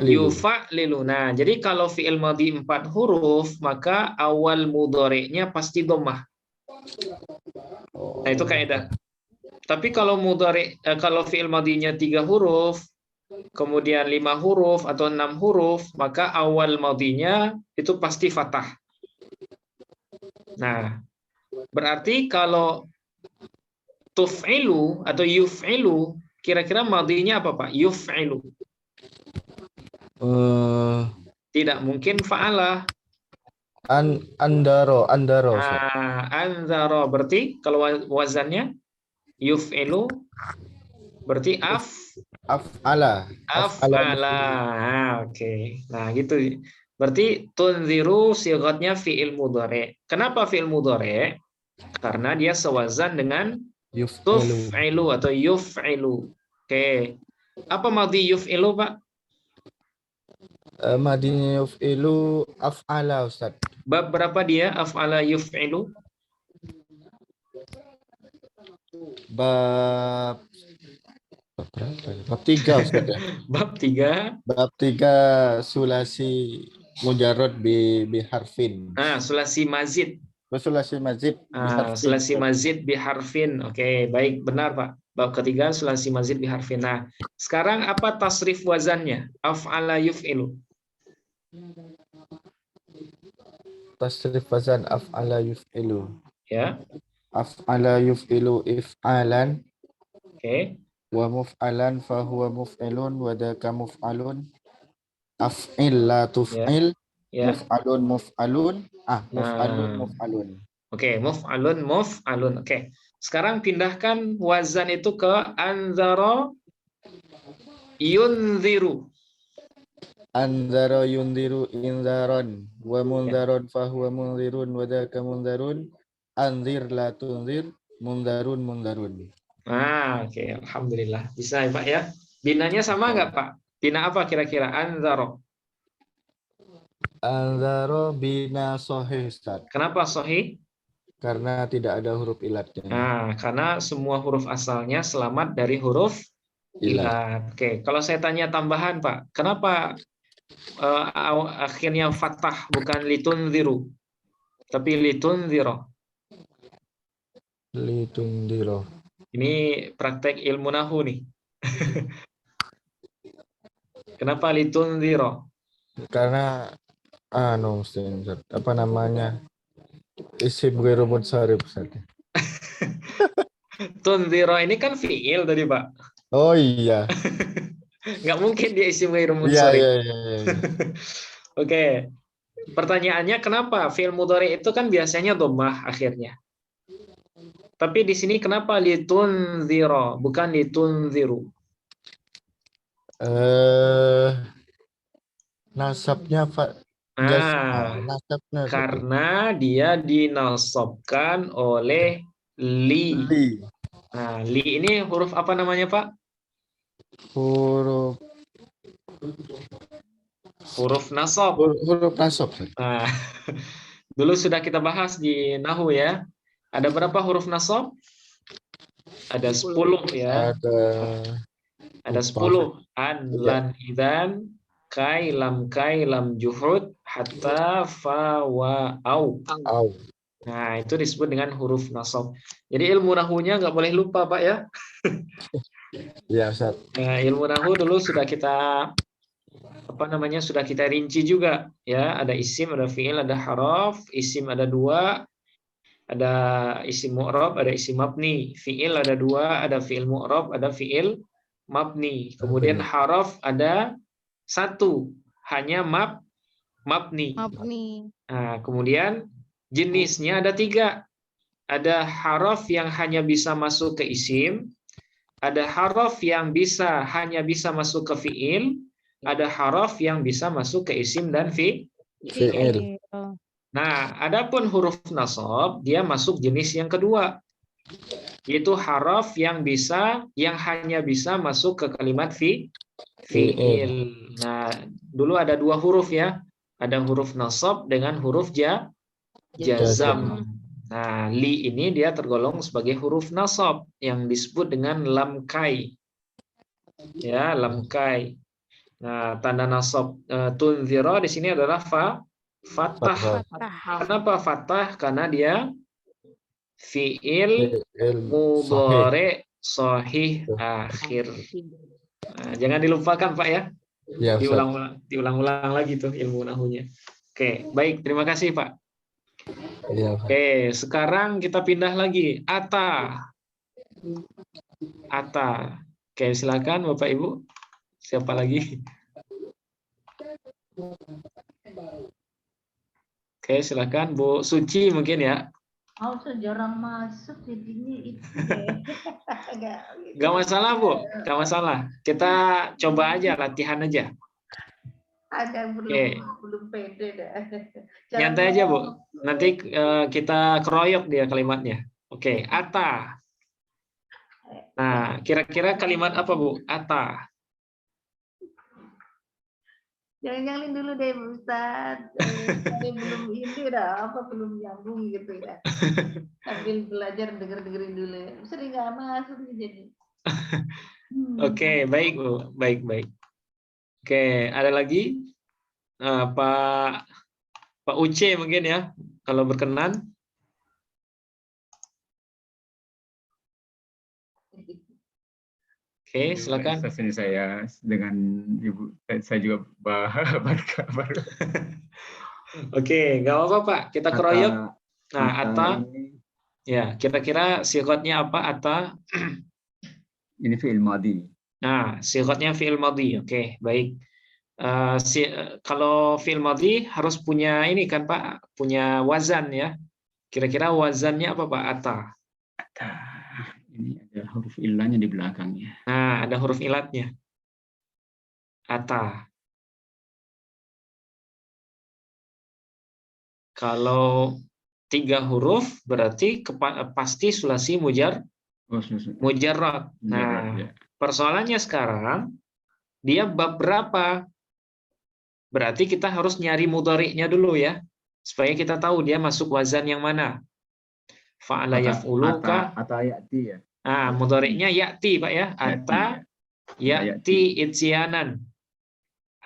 yufa'lilu. Nah, jadi kalau fi'il madhi 4 huruf, maka awal mudhari'nya pasti dhammah. Nah, itu kaidah. Tapi kalau mudhari, kalau fi'il madinya 3 huruf, kemudian 5 huruf atau 6 huruf, maka awal madinya itu pasti fathah. Nah, berarti kalau tuf'ilu atau yuf'ilu, kira-kira madinya apa, Pak? Yuf'ilu. Tidak mungkin fa'ala. Andaro. Anzaro. Berarti kalau wazannya yuf'ilu, berarti af'ala. Oke. Nah, gitu. Berarti tunziru sigatnya fi'il mudhari. Kenapa fi'il mudhari? Karena dia sewazan dengan tuf'ilu atau yuf'ilu. Oke. Apa madhi yuf'ilu, Pak? Madhi yuf'ilu af'ala, Ustaz. Bab berapa dia af'ala yuf'ilu? Bab 3, Ustaz. Bab 3. Bab 3 sulasi mujarrad bi harfin. Sulasi mazid. Sulasi mazid bi harfin. Sulasi mazid bi harfin. Oke, baik, benar, Pak. Bab ketiga sulasi mazid bi harfin. Nah, sekarang apa tasrif wazannya? Af'ala yuf'ilu. Tasrif wazan af'ala yuf'ilu. Ya. Af'ala yuf'ilu if'alan. Oke. Wa muf'alan fa huwa muf'ilun wa daka muf'alun. Af'il la tuf'il. Ya. Muf'alun muf'alun. Muf'alun. Oke, muf'alun. Oke. Sekarang pindahkan wazan itu ke anzara yunziru. Anzara yunziru inzaron wa munzaron fa huwa munzirun wa daka munzarun. Anzir la tunzir munzarun. Oke, alhamdulillah. Bisa ya, Pak ya? Binanya sama nggak, Pak? Bina apa kira-kira? Anzaro. Anzaro bina sahih, Ustaz. Kenapa sahih? Karena tidak ada huruf ilatnya. Karena semua huruf asalnya selamat dari huruf ilat. Oke, kalau saya tanya tambahan, Pak, kenapa akhirnya fathah bukan litunziru, tapi litunziro? Litundiro. Ini praktek ilmu nahu nih. Kenapa litunziro? Karena Ustaz, apa namanya? Isim ghairu munsharif, Ustaz. Tunziro ini kan fi'il tadi, Pak. Oh iya. Nggak mungkin dia isim ghairu munsharif. Iya. Oke. Pertanyaannya kenapa fi'il mudhari itu kan biasanya dhammah akhirnya. Tapi di sini kenapa litunziro bukan litunziru? Nasabnya Pak. Nasabnya karena dia dinasabkan oleh li. Nah, li ini huruf apa namanya, Pak? Huruf nasab. Huruf nasab. Nah, dulu sudah kita bahas di Nahu ya. Ada berapa huruf nasab? Ada 10 ya. Ada 10. An, lan, idan, kai, lam, juhud, hatta, fa, wa, au. Nah, itu disebut dengan huruf nasab. Jadi ilmu nahunya nggak boleh lupa, Pak ya. Iya, Ustaz. Nah, ilmu nahu dulu sudah kita sudah kita rinci juga ya. Ada isim, ada fi'il, ada haraf. Isim ada 2. Ada isim mu'rab, ada isim mabni. Fi'il ada 2, ada fi'il mu'rab, ada fi'il mabni. Kemudian haraf ada 1, hanya mabni. Nah, kemudian jenisnya ada 3. Ada haraf yang hanya bisa masuk ke isim, ada haraf yang hanya bisa masuk ke fi'il, ada haraf yang bisa masuk ke isim dan fi'il. Nah, adapun huruf nasab dia masuk jenis yang kedua, yaitu haraf yang hanya bisa masuk ke kalimat fi'il. Nah, dulu ada 2 huruf ya, ada huruf nasab dengan huruf jazam. Nah, li ini dia tergolong sebagai huruf nasab yang disebut dengan lam kai. Ya, lam kai. Nah, tanda nasab tunzira di sini adalah fathah. Kenapa fathah? Karena dia fiil mudhari sahih akhir. Nah, jangan dilupakan Pak ya. Ya, Ustaz. Diulang-ulang lagi tuh ilmu nahunya. Oke, baik, terima kasih Pak. Ya, Pak. Oke, sekarang kita pindah lagi. Ata. Oke, silakan Bapak Ibu. Siapa lagi? Oke, silakan Bu Suci mungkin ya. Jarang masuk jadinya itu. Gak masalah Bu, gak masalah. Kita coba aja, latihan aja. Ada belum pede dah. Nyantai aja Bu. Nanti kita keroyok dia kalimatnya. Oke, ata. Nah, kira-kira kalimat apa Bu? Ata. Jangan dulu deh Ustaz. Belum ini dah, belum nyambung gitu ya. Sambil belajar dengerin dulu. Sering nggak masuk jadi. Oke, baik Bu, baik. Oke, ada lagi Pak Uce mungkin ya, kalau berkenan. Oke, silakan. Sini saya dengan Ibu, saya juga baru. Oke, nggak apa-apa Pak, kita keroyok. Nah, ata, ya, kira-kira sifatnya apa ata? Ini fi'il madhi. Nah, sifatnya fi'il madhi. Oke, baik. Kalau fi'il madhi harus punya ini kan Pak, punya wazan ya. Kira-kira wazannya apa Pak? Ata. Ini ada huruf ilahnya di belakangnya. Nah, ada huruf ilatnya. Ata. Kalau 3 huruf berarti pasti sulasi mujarrad. Nah, persoalannya sekarang dia bab berapa? Berarti kita harus nyari mudhari'nya dulu ya, supaya kita tahu dia masuk wazan yang mana. Fa'ala yaf'ulu kah? Ata ya'ti ya. Nah, mudhari'nya ya'ti Pak ya. Ata ya'ti itsyanan.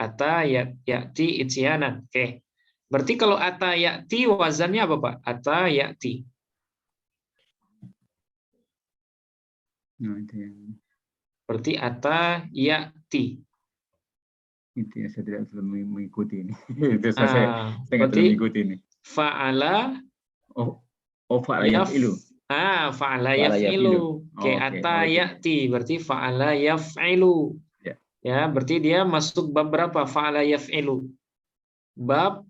Ata ya'ti itsyanan. Oke. Berarti kalau ata ya'ti wazannya apa Pak? Ata ya'ti. Nah, itu yang Berarti ata ya'ti. itu yang saya tidak terlalu mengikuti ini. Itu saya nggak terlalu mengikuti ini. Fa'ala fa'ala yaf'ilu. Fa'ala yaf'ilu. Oke, ata ya'ti berarti fa'ala yaf'ilu. Ya, berarti dia masuk bab berapa? Fa'ala yaf'ilu. Bab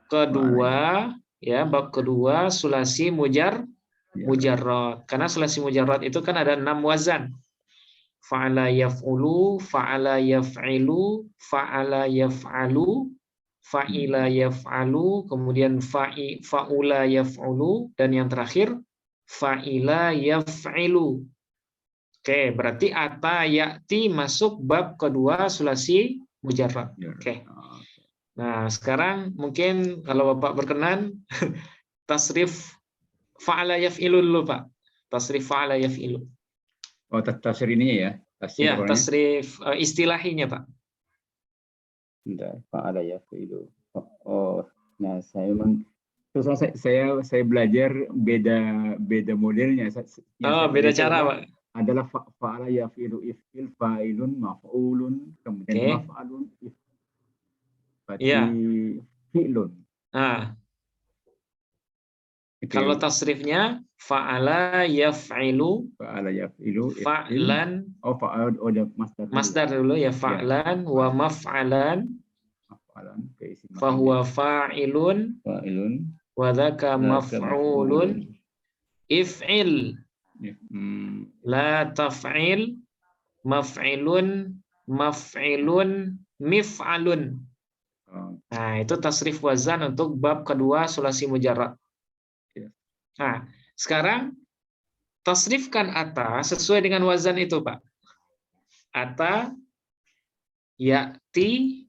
kedua, ya, bab kedua sulasi mujarrad. Karena sulasi mujarrad itu kan ada 6 wazan. Fa'ala yaf'ulu, fa'ala yaf'ilu, fa'ala yaf'alu, fa'ila yaf'alu, kemudian fa'ula yaf'ulu, dan yang terakhir fa'ila yaf'ilu. Oke, berarti ata ya'ti masuk bab kedua sulasi mujarrad. Oke. Nah, sekarang mungkin kalau Bapak berkenan tasrif fa'ala yaf'ilu dulu Pak. Tasrif fa'ala yaf'ilu. Oh, tafsir ini ya? Ya, tasrif istilahinya Pak. Fa'ala yaf'ilu. Nah saya memang terus saya belajar beda modelnya. Beda cara Pak. Adalah fa'ala yaf'ilu if'il fa'ilun maf'ulun kemudian maf'alun fi'lun. Kalau tasrifnya fa'ala yaf'ilu fa'lan masdar dulu ya, fa'lan wa maf'alan fahuwa fa'ilun wa dzaka maf'ulun if'il la taf'il maf'ilun mif'alun. Nah, itu tasrif wazan untuk bab kedua sulasi mujarrad. Nah, sekarang tasrifkan ata sesuai dengan wazan itu, Pak. Ata ya'ti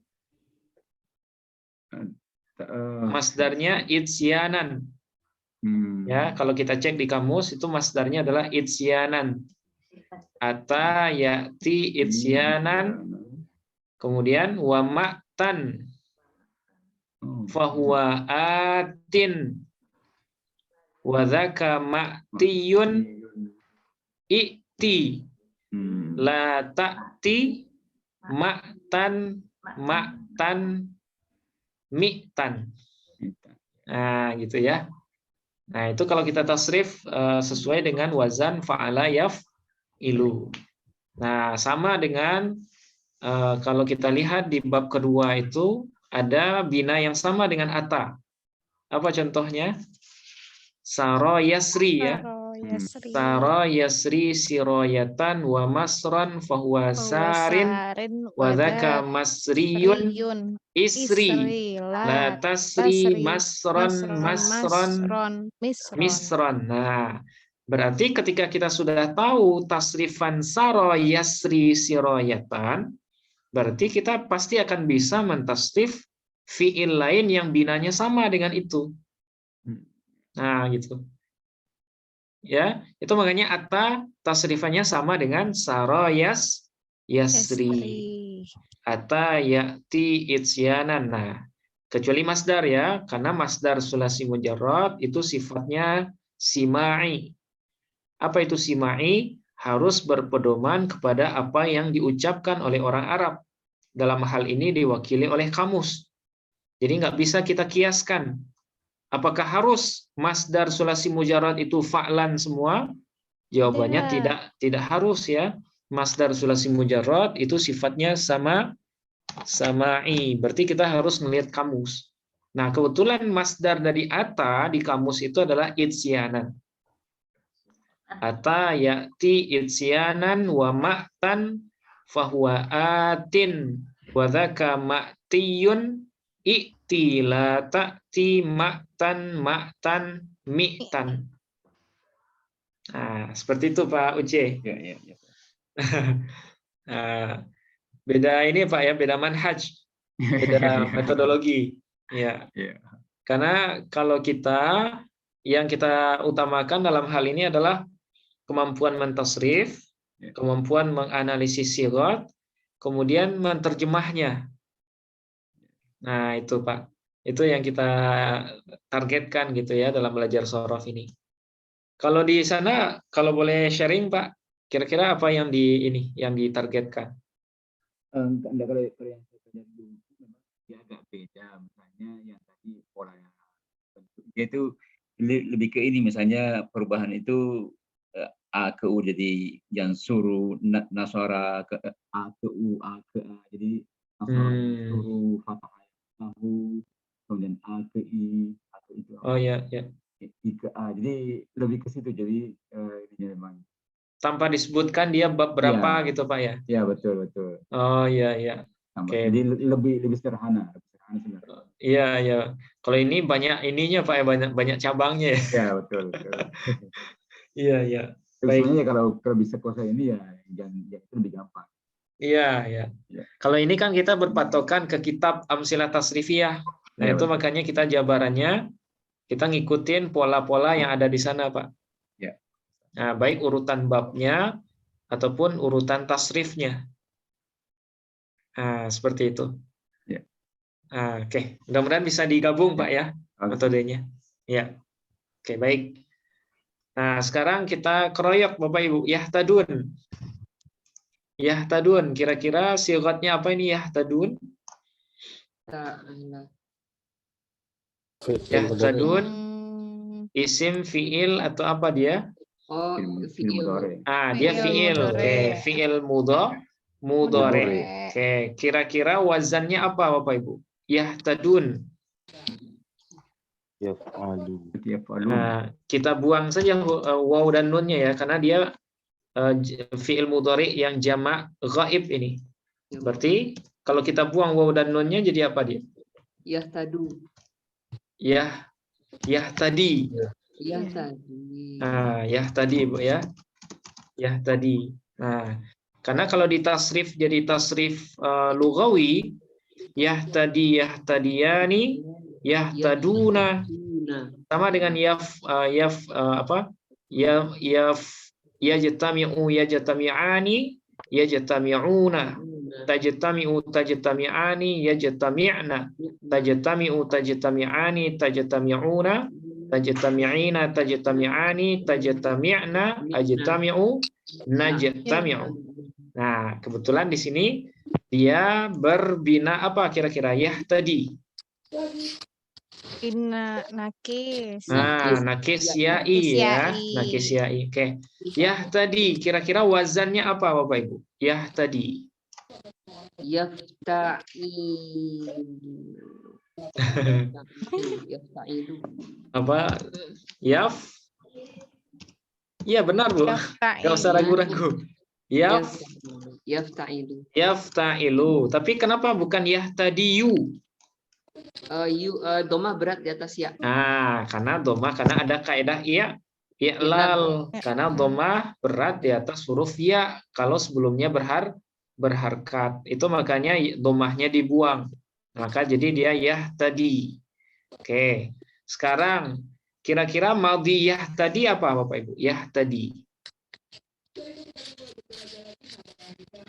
masdarnya itsyanan. Ya, kalau kita cek di kamus itu masdarnya adalah itsyanan. Ata ya'ti itsyanan. Kemudian wa ma'tan fahuwa atin. wa dzaka ma'tiyun i'ti la ta'ti ma'tan mi'tan. Nah, gitu ya. Nah, itu kalau kita tasrif sesuai dengan wazan fa'ala yaf'ilu. Nah, sama dengan kalau kita lihat di bab kedua itu ada bina yang sama dengan ata. Apa contohnya? Saro yasri ya. Saro yasri siroyatan wa masran fahuwa sarin wa dzaka masriyun isri la tasri masron misron. Nah, berarti ketika kita sudah tahu tasrifan saro yasri siroyatan, berarti kita pasti akan bisa mentasrif fiil lain yang binanya sama dengan itu. Nah, gitu. Ya, itu makanya atta tasrifannya sama dengan saro yasri. Atta ya'ti itsyanan. Nah, kecuali masdar ya, karena masdar sulasi mujarrad itu sifatnya simai. Apa itu simai? Harus berpedoman kepada apa yang diucapkan oleh orang Arab. Dalam hal ini diwakili oleh kamus. Jadi nggak bisa kita kiaskan. Apakah harus masdar sulasi mujarrad itu fa'lan semua? Jawabannya tidak harus ya. Masdar sulasi mujarrad itu sifatnya samai. Berarti kita harus melihat kamus. Nah, kebetulan masdar dari ata di kamus itu adalah itsyanan. Ata ya'ti itsyanan wa ma'tan fahuwa atin wa dzaka ma'tiyun i'ti la ta'ti ma'tan mi'tan. Nah, seperti itu Pak Uce. Ya. Beda ini Pak ya, beda manhaj, beda metodologi. Ya. Karena kalau yang kita utamakan dalam hal ini adalah kemampuan mentasrif, kemampuan menganalisis sigat, kemudian menterjemahnya. Nah, itu Pak. Itu yang kita targetkan gitu ya dalam belajar sorof ini. Kalau di sana, kalau boleh sharing Pak, kira-kira apa yang ditargetkan? Kalau yang saya pelajari dulu memang dia agak beda. Misalnya yang tadi pola dia itu lebih ke ini, misalnya perubahan itu A ke U jadi Jansuru, Nasara ke A ke U, A ke A. Jadi Nasara Jansuru, Fatah Tahu, kemudian A ke I, A ke itu. Oh ya. I ke A. Jadi lebih ke situ. Jadi ini memang tanpa disebutkan dia bab berapa gitu Pak ya? Ya, betul. Oh iya. Okay. Jadi lebih sederhana. Iya. Kalau ini banyak ininya Pak ya, banyak cabangnya ya. Ya, betul. Iya. Sebenarnya kalau bisa kuasa ini ya itu lebih gampang. Iya. Kalau ini kan kita berpatokan ke kitab Amsilah Tasrifiyah. Nah, itu makanya kita jabarannya kita ngikutin pola-pola yang ada di sana, Pak. Ya. Nah, baik urutan babnya ataupun urutan tasrifnya. Nah, seperti itu. Ya. Nah, oke. Mudah-mudahan bisa digabung, Pak ya, metodenya. Ya. Oke, baik. Nah, sekarang kita keroyok Bapak Ibu. Yahtadun. Kira-kira sigatnya apa ini yahtadun? Yahtadun. Isim, fiil atau apa dia? Oh, fiil. Dia fiil. Oke, fiil mudhari. Oke, kira-kira wazannya apa Bapak Ibu? Yahtadun. Nah, kita buang saja waw dan nunnya ya, karena dia fiil mudhari yang jamak ghaib ini. Berarti kalau kita buang waw dan nunnya jadi apa dia? Yahtadu. Yahtadi. Nah, yahtadi Bu ya. Yahtadi. Nah, karena kalau ditasrif jadi tasrif lughawi, yahtadi, yahtadiyani, yahtaduna, sama dengan yajtami'u, yajtami'ani, yajtami'una, tajtami'u, tajtami'ani, yajtami'na, tajtami'u, tajtami'ani, tajtami'una, tajtami'ina, tajtami'ani, tajtami'na, ajtami'u, najtami'u. Nah, kebetulan di sini dia berbina apa kira-kira? Yahtadi. Nakis. Nah, nakis yai ya, nakis yai. Oke. Yahtadi, kira-kira wazannya apa Bapak Ibu? Yahtadi. Apa? Yaf? Iya benar Bu. Gak usah ragu-ragu. Yafta'ilu. Tapi kenapa bukan yahtadiyu? Domah berat di atas ya. Nah, karena ada kaidah i'lal. Karena domah berat di atas huruf ya kalau sebelumnya berharkat. Itu makanya domahnya dibuang. Maka jadi dia yahtadi. Oke. Sekarang kira-kira madhi yahtadi apa Bapak Ibu? Yahtadi.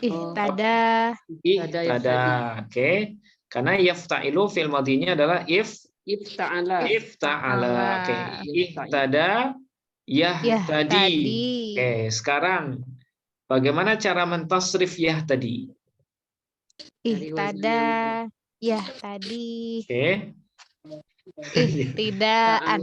Ihtada. Oke. Karena yafta'ilu fi'il madhinya adalah ifta'ala. Oke. Ihtada yahtadi. Oke, sekarang bagaimana cara mentasrif yahtadi? Ihtada yahtadi. Oke. Ihtidaan.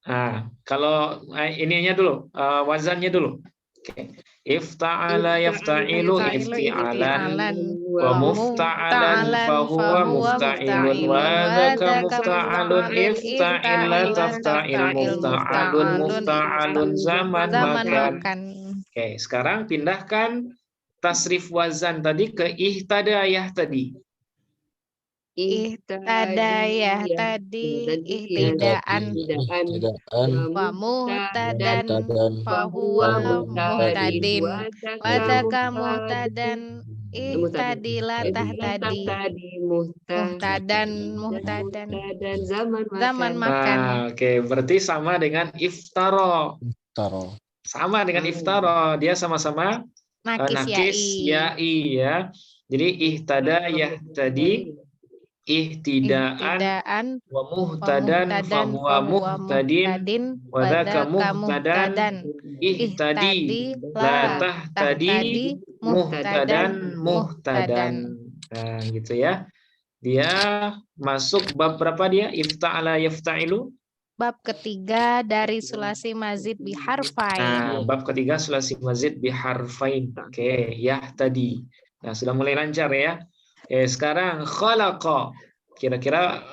Nah, kalau ininya dulu, wazannya dulu. Oke. Ifta'ala yafta'ilu ifti'alan wa mufta'alan fahuwa mufta'ilun wa dzaka mufta'alun ifta'ila tafta'il mufta'alun zaman makan. Oke, sekarang pindahkan tasrif wazan tadi ke ihtada yahtadi. Ihtada yahtadi ihtidaan wa muhtadan fahuwa muhtadin wa dzaka muhtadan ihtadila tahtadi muhtadan zaman makan. Oke, berarti sama dengan iftaro. Sama dengan iftaro, dia sama-sama nakis yai ya. Jadi ihtada yahtadi ihtidaan wa muhtadan fahuwa muhtadin wa dzaka muhtadan ihtadi la tahtadi muhtadan. Nah, gitu ya. Dia masuk bab berapa dia? Ifta'ala yafta'ilu. Bab ketiga dari sulasi mazid biharfain. Nah, bab ketiga sulasi mazid biharfain. Oke, yahtadi. Nah, sudah mulai lancar ya. Sekarang khalaqa. Kira-kira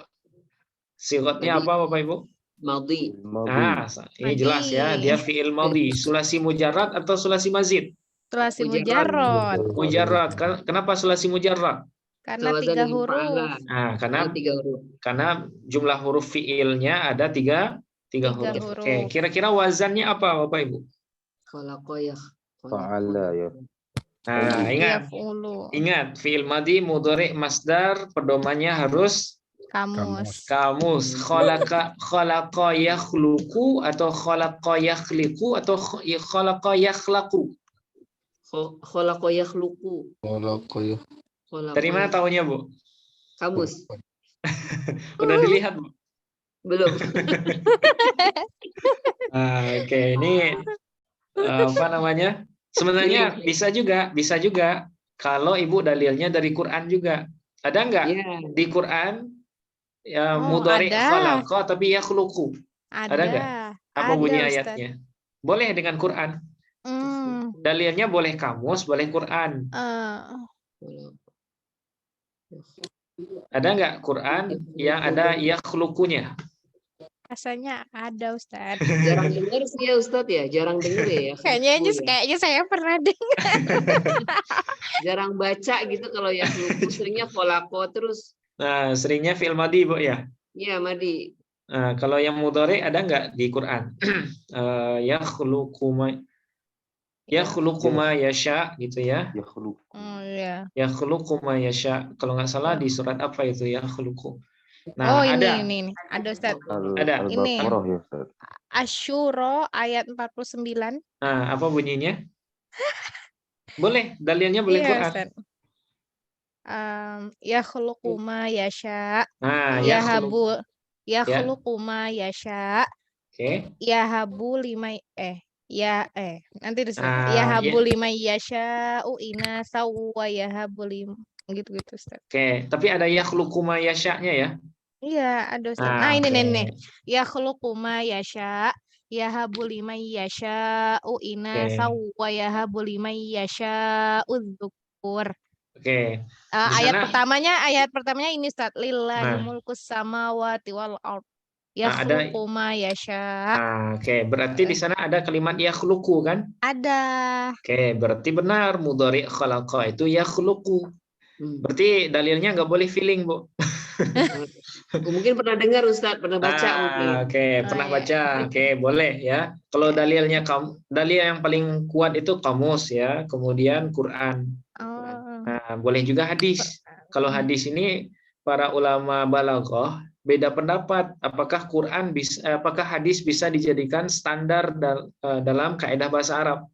sigotnya apa Bapak Ibu? Madhi. Nah, ini jelas ya. Dia fi'il madhi. Sulasi mujarrad atau sulasi mazid? Sulasi mujarrad. Mujarrad. Kenapa sulasi mujarrad? Karena 3 huruf. Nah, karena jumlah huruf fi'ilnya ada 3 huruf. Oke, kira-kira wazannya apa Bapak Ibu? Fa'ala ya. Nah, ingat fi'il madhi, mudhari, masdar, pedomannya harus kamus. Khalaqa yakhluqu atau khalaqa yakhliqu atau khalaqa yakhlaqu? Khalaqa yakhluqu. Dari mana tahunya, Bu? Kamus. Udah dilihat, Bu? Belum. Oke, ini apa namanya? Sebenarnya bisa juga kalau Ibu dalilnya dari Quran juga. Ada nggak di Quran mudhari khalaqa tapi yakhluqu? Ada nggak? Apa bunyi ayatnya? Boleh dengan Quran. Dalilnya boleh kamus, boleh Quran. Ada nggak Quran yang ada yakhluqunya? Rasanya ada, Ustadz. Jarang dengar sih ya Ustadz ya, jarang dengar ya. Kayaknya saya pernah dengar. Jarang baca gitu kalau yakhluqu, seringnya khalaqa terus. Nah, seringnya fi'il madhi, Bu ya? Iya, madhi. Nah, kalau yang mudhari ada nggak di Quran? Yakhluqu ma yasha gitu ya. Yakhluqu ma yasha. Kalau nggak salah di surat apa itu yakhluqu. Nah, ini ada Ustaz. Ada. Ini Asy-Syura ayat 49. Nah, apa bunyinya? Boleh, dalilnya boleh Quran. Yakhluqu ma yasha. Nah, Yahabu yakhluqu ma yasha. Oke. Yahabu lima nanti disebut Ah, yahabu ya. lima yasha'u inasa wa yahabu lim gitu-gitu Ustaz. Oke, tapi ada yakhluqu ma yasha-nya ya. Iya, ada Ustaz. Ah, Nah, ini oke. nih. Yakhluqu ma yasha, yahabu liman yasha'u inasa wa yahabu liman yasha'u dzukkur. Oke. Di Ayat sana pertamanya ini Ustaz. Lillahi nah, mulkus samawati wal ard. ada Yakhluqu ma yasha. oke, berarti di sana ada kalimat yakhluqu kan? Ada. Oke, berarti benar mudhari khalaqa itu yakhluqu. Berarti dalilnya nggak boleh feeling, Bu. Mungkin pernah dengar Ustadz, pernah baca mungkin. Oke, pernah baca. Oke, boleh ya. Kalau dalilnya dalil yang paling kuat itu kamus ya, kemudian Quran. Nah, boleh juga hadis. Kalau hadis ini para ulama balaghah beda pendapat apakah apakah hadis bisa dijadikan standar dalam kaidah bahasa Arab.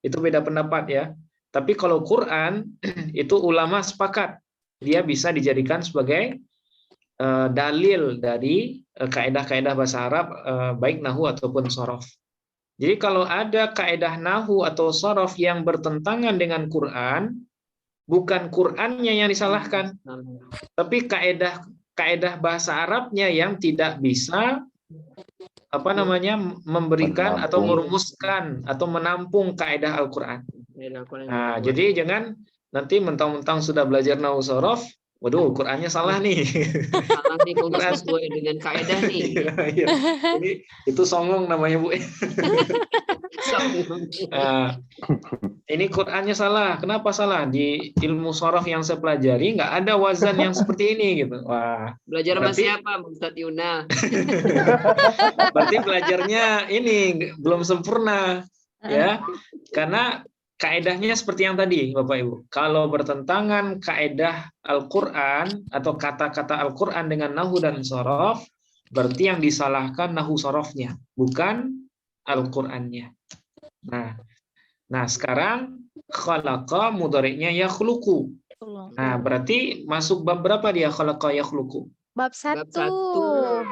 Itu beda pendapat ya. Tapi kalau Quran itu ulama sepakat dia bisa dijadikan sebagai dalil dari kaidah-kaidah bahasa Arab baik nahwu ataupun shorof. Jadi kalau ada kaidah nahwu atau shorof yang bertentangan dengan Quran, bukan Qurannya yang disalahkan, tapi kaidah bahasa Arabnya yang tidak bisa memberikan atau merumuskan atau menampung kaidah Al-Quran. Nah, jadi jangan nanti mentang-mentang sudah belajar nahwu shorof, waduh, Qurannya salah nih. Salah nih, kok nggak sesuai dengan kaidah nih. Iya. Jadi itu songong namanya, Bu. Ini Qurannya salah. Kenapa salah? Di ilmu shorof yang saya pelajari nggak ada wazan yang seperti ini gitu. Wah. Belajar sama siapa, Ustadz Yuna? Berarti belajarnya ini belum sempurna, ya. Karena kaedahnya seperti yang tadi, Bapak Ibu. Kalau bertentangan kaedah Al-Quran atau kata-kata Al-Quran dengan nahwu dan shorof, berarti yang disalahkan nahwu shorofnya, bukan Al-Qurannya. Nah, sekarang khalaqa mudhari'nya yakhluqu. Nah, berarti masuk bab berapa dia khalaqa yakhluqu? Bab 1.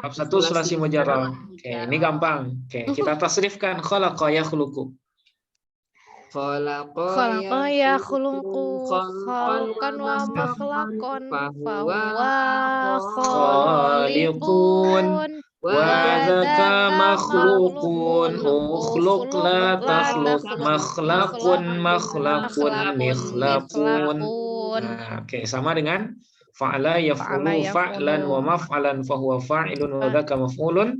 Bab 1 sulasi mujarrad. Oke, ini gampang. Oke, kita tasrifkan khalaqa yakhluqu. Khalaqa yakhluqu khalqan wa makhlaqan fahuwa khaliqun wa dzaka makhluqun ukhluq la takhluq makhlaqun mikhlaqun. Nah, oke, sama dengan fa'ala yaf'ulu fa'lan wa maf'alan fahuwa fa'ilun wa dzaka maf'ulun.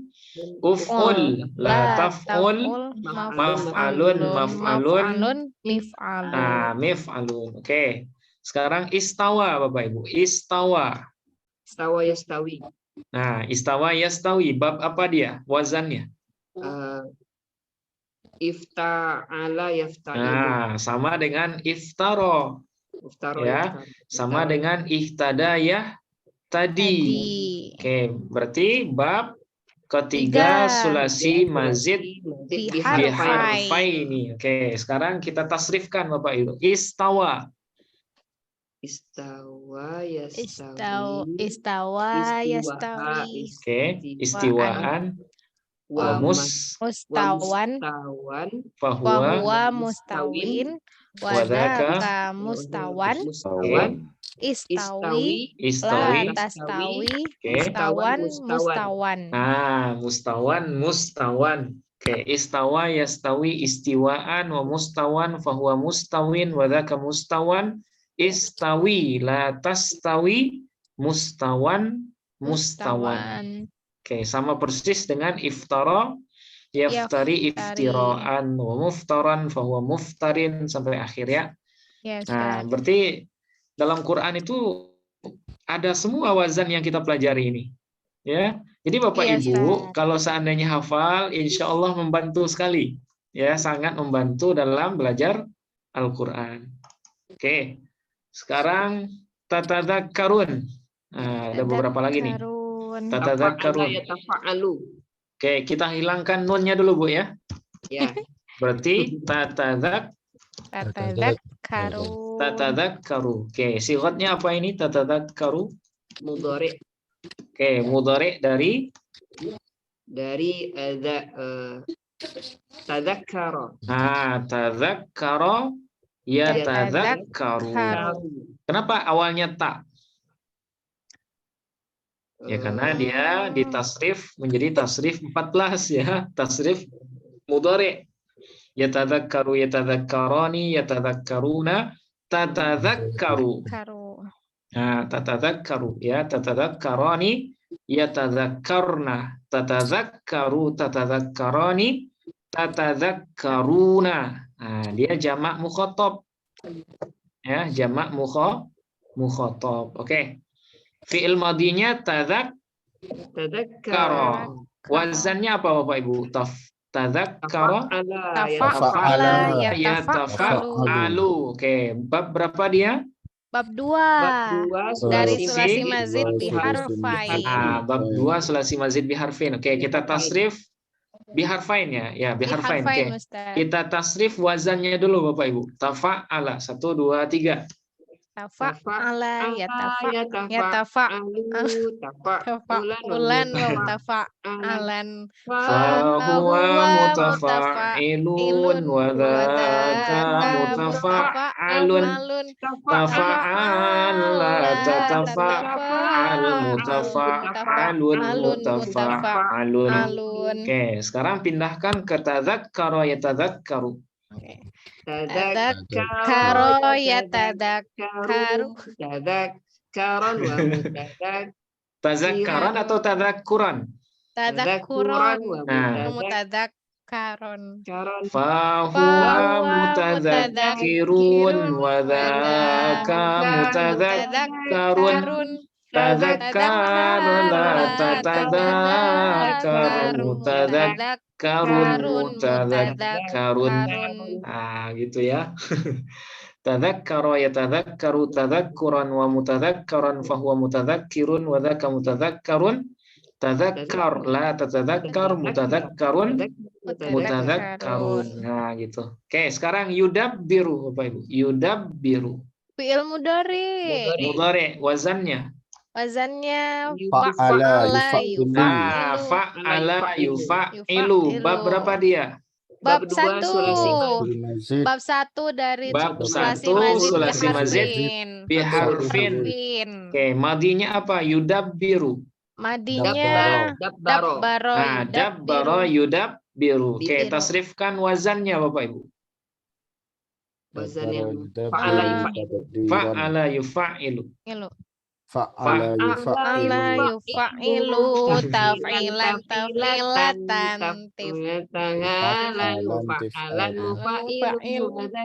Uf'ul la taf'ul maf'alun mif'alun. Nah, mif'alun. Oke. Sekarang istawa, Bapak Ibu. Istawa. Istawa yastawi. Nah, istawa yastawi. Bab apa dia? Wazannya? Ifta'ala yafta'il. Nah, sama dengan iftaro. Ya, sama dengan ihtada ya tadi. Oke, berarti bab ketiga sulasi mazid biharfaini. Oke, sekarang kita tasrifkan Bapak Ibu. Istawa. Istawa yastawi. Oke, istiwaan. Mustawan. Fahuwa mustawin. Wadaka mustawan. Istawi, la tastawi, mustawan. Nah, mustawan. Oke, istawa yastawi istiwaan wa mustawan fahuwa mustawin wa dzaka mustawan. Istawi la tastawi mustawan. Oke, sama persis dengan iftara yaftari iftiraan wa muftaran fahuwa muftarin sampai akhir ya. Nah, berarti dalam Quran itu ada semua wazan yang kita pelajari ini. Ya. Jadi Bapak Ibu, kalau seandainya hafal, insya Allah membantu sekali. Ya, sangat membantu dalam belajar Al-Quran. Oke. Sekarang tatadzakkarun. Nah, ada beberapa lagi nih. Tatadzakkarun. Oke, kita hilangkan nunnya dulu, Bu ya. Ya. Berarti tatadzakkaru. Oke, sigatnya apa ini tatadzakkaru? Mudhari. Oke, mudhari dari tadzakkara. Tadzakkara yatadzakkaru. Kenapa awalnya ta? Ya karena dia ditasrif menjadi tasrif 14 ya, tasrif mudhari. Yatadzakkaru yatadzakkarani yatadzakkaruna tatadzakkaru. Tatadzakkaru ya, tatadzakkarani yatadzakkarna, tatadzakkaru tatadzakkarani tatadzakkaruna. Dia jamak mukhathab. Ya, jamak mukhathab. Oke. Fi'il madinya tadzakkara. Wazannya apa Bapak Ibu? Tadzakkara tafa'ala yatafa'alu. Oke, bab berapa dia? Bab 2 dari sulasi mazid biharfain. Bab 2 sulasi mazid biharfain. Oke, kita tasrif biharfain ya. Ya, biharfain. Oke. Kita tasrif wazannya dulu Bapak Ibu. Tafa'ala 1 2 3. Tafa'ala yatafa'alu tafa'ulan wa tafa'alan fahuwa mutafa'ilun wa dzaka mutafa'alun tafa'ala tatafa'al mutafa'alun mutafa'alun. Oke, sekarang pindahkan ke tadzakkara yatadzakkaru. Tadzakkara yatadzakkaru. Tadzakkaran atau tadzakkuran? Tadzakkuran wa mutadzakkaron. Fahuwa mutadzakirun wa dzaka mutadzakkarun. Tadzakkara tatadzakkaru mutadzakkarun. Gitu ya. Tadzakkara yatadzakkaru tadzakkuran wa mutadzakkaran fahuwa mutadzakirun wa dzaka mutadzakkarun. Tadzakkar la tatadzakkar mutadzakkarun mutadzakkarun. Gitu. Oke, sekarang yudabbiru Bapak Ibu. Yudabbiru. Fi'il mudhari. Mudhari wazannya. Wazannya fa'ala yufa'ilu. Bab berapa dia? Bab 1. Bab 1 dari sulasi mazid biharfin. Oke, madinya apa? Yudabbiru. Madinya dabbaro. Dabbaro yudabbiru. Oke, tasrifkan wazannya Bapak Ibu. Wazannya fa'ala yufa'ilu. Fa'ala yufa'ilu taf'ilan taf'ilatan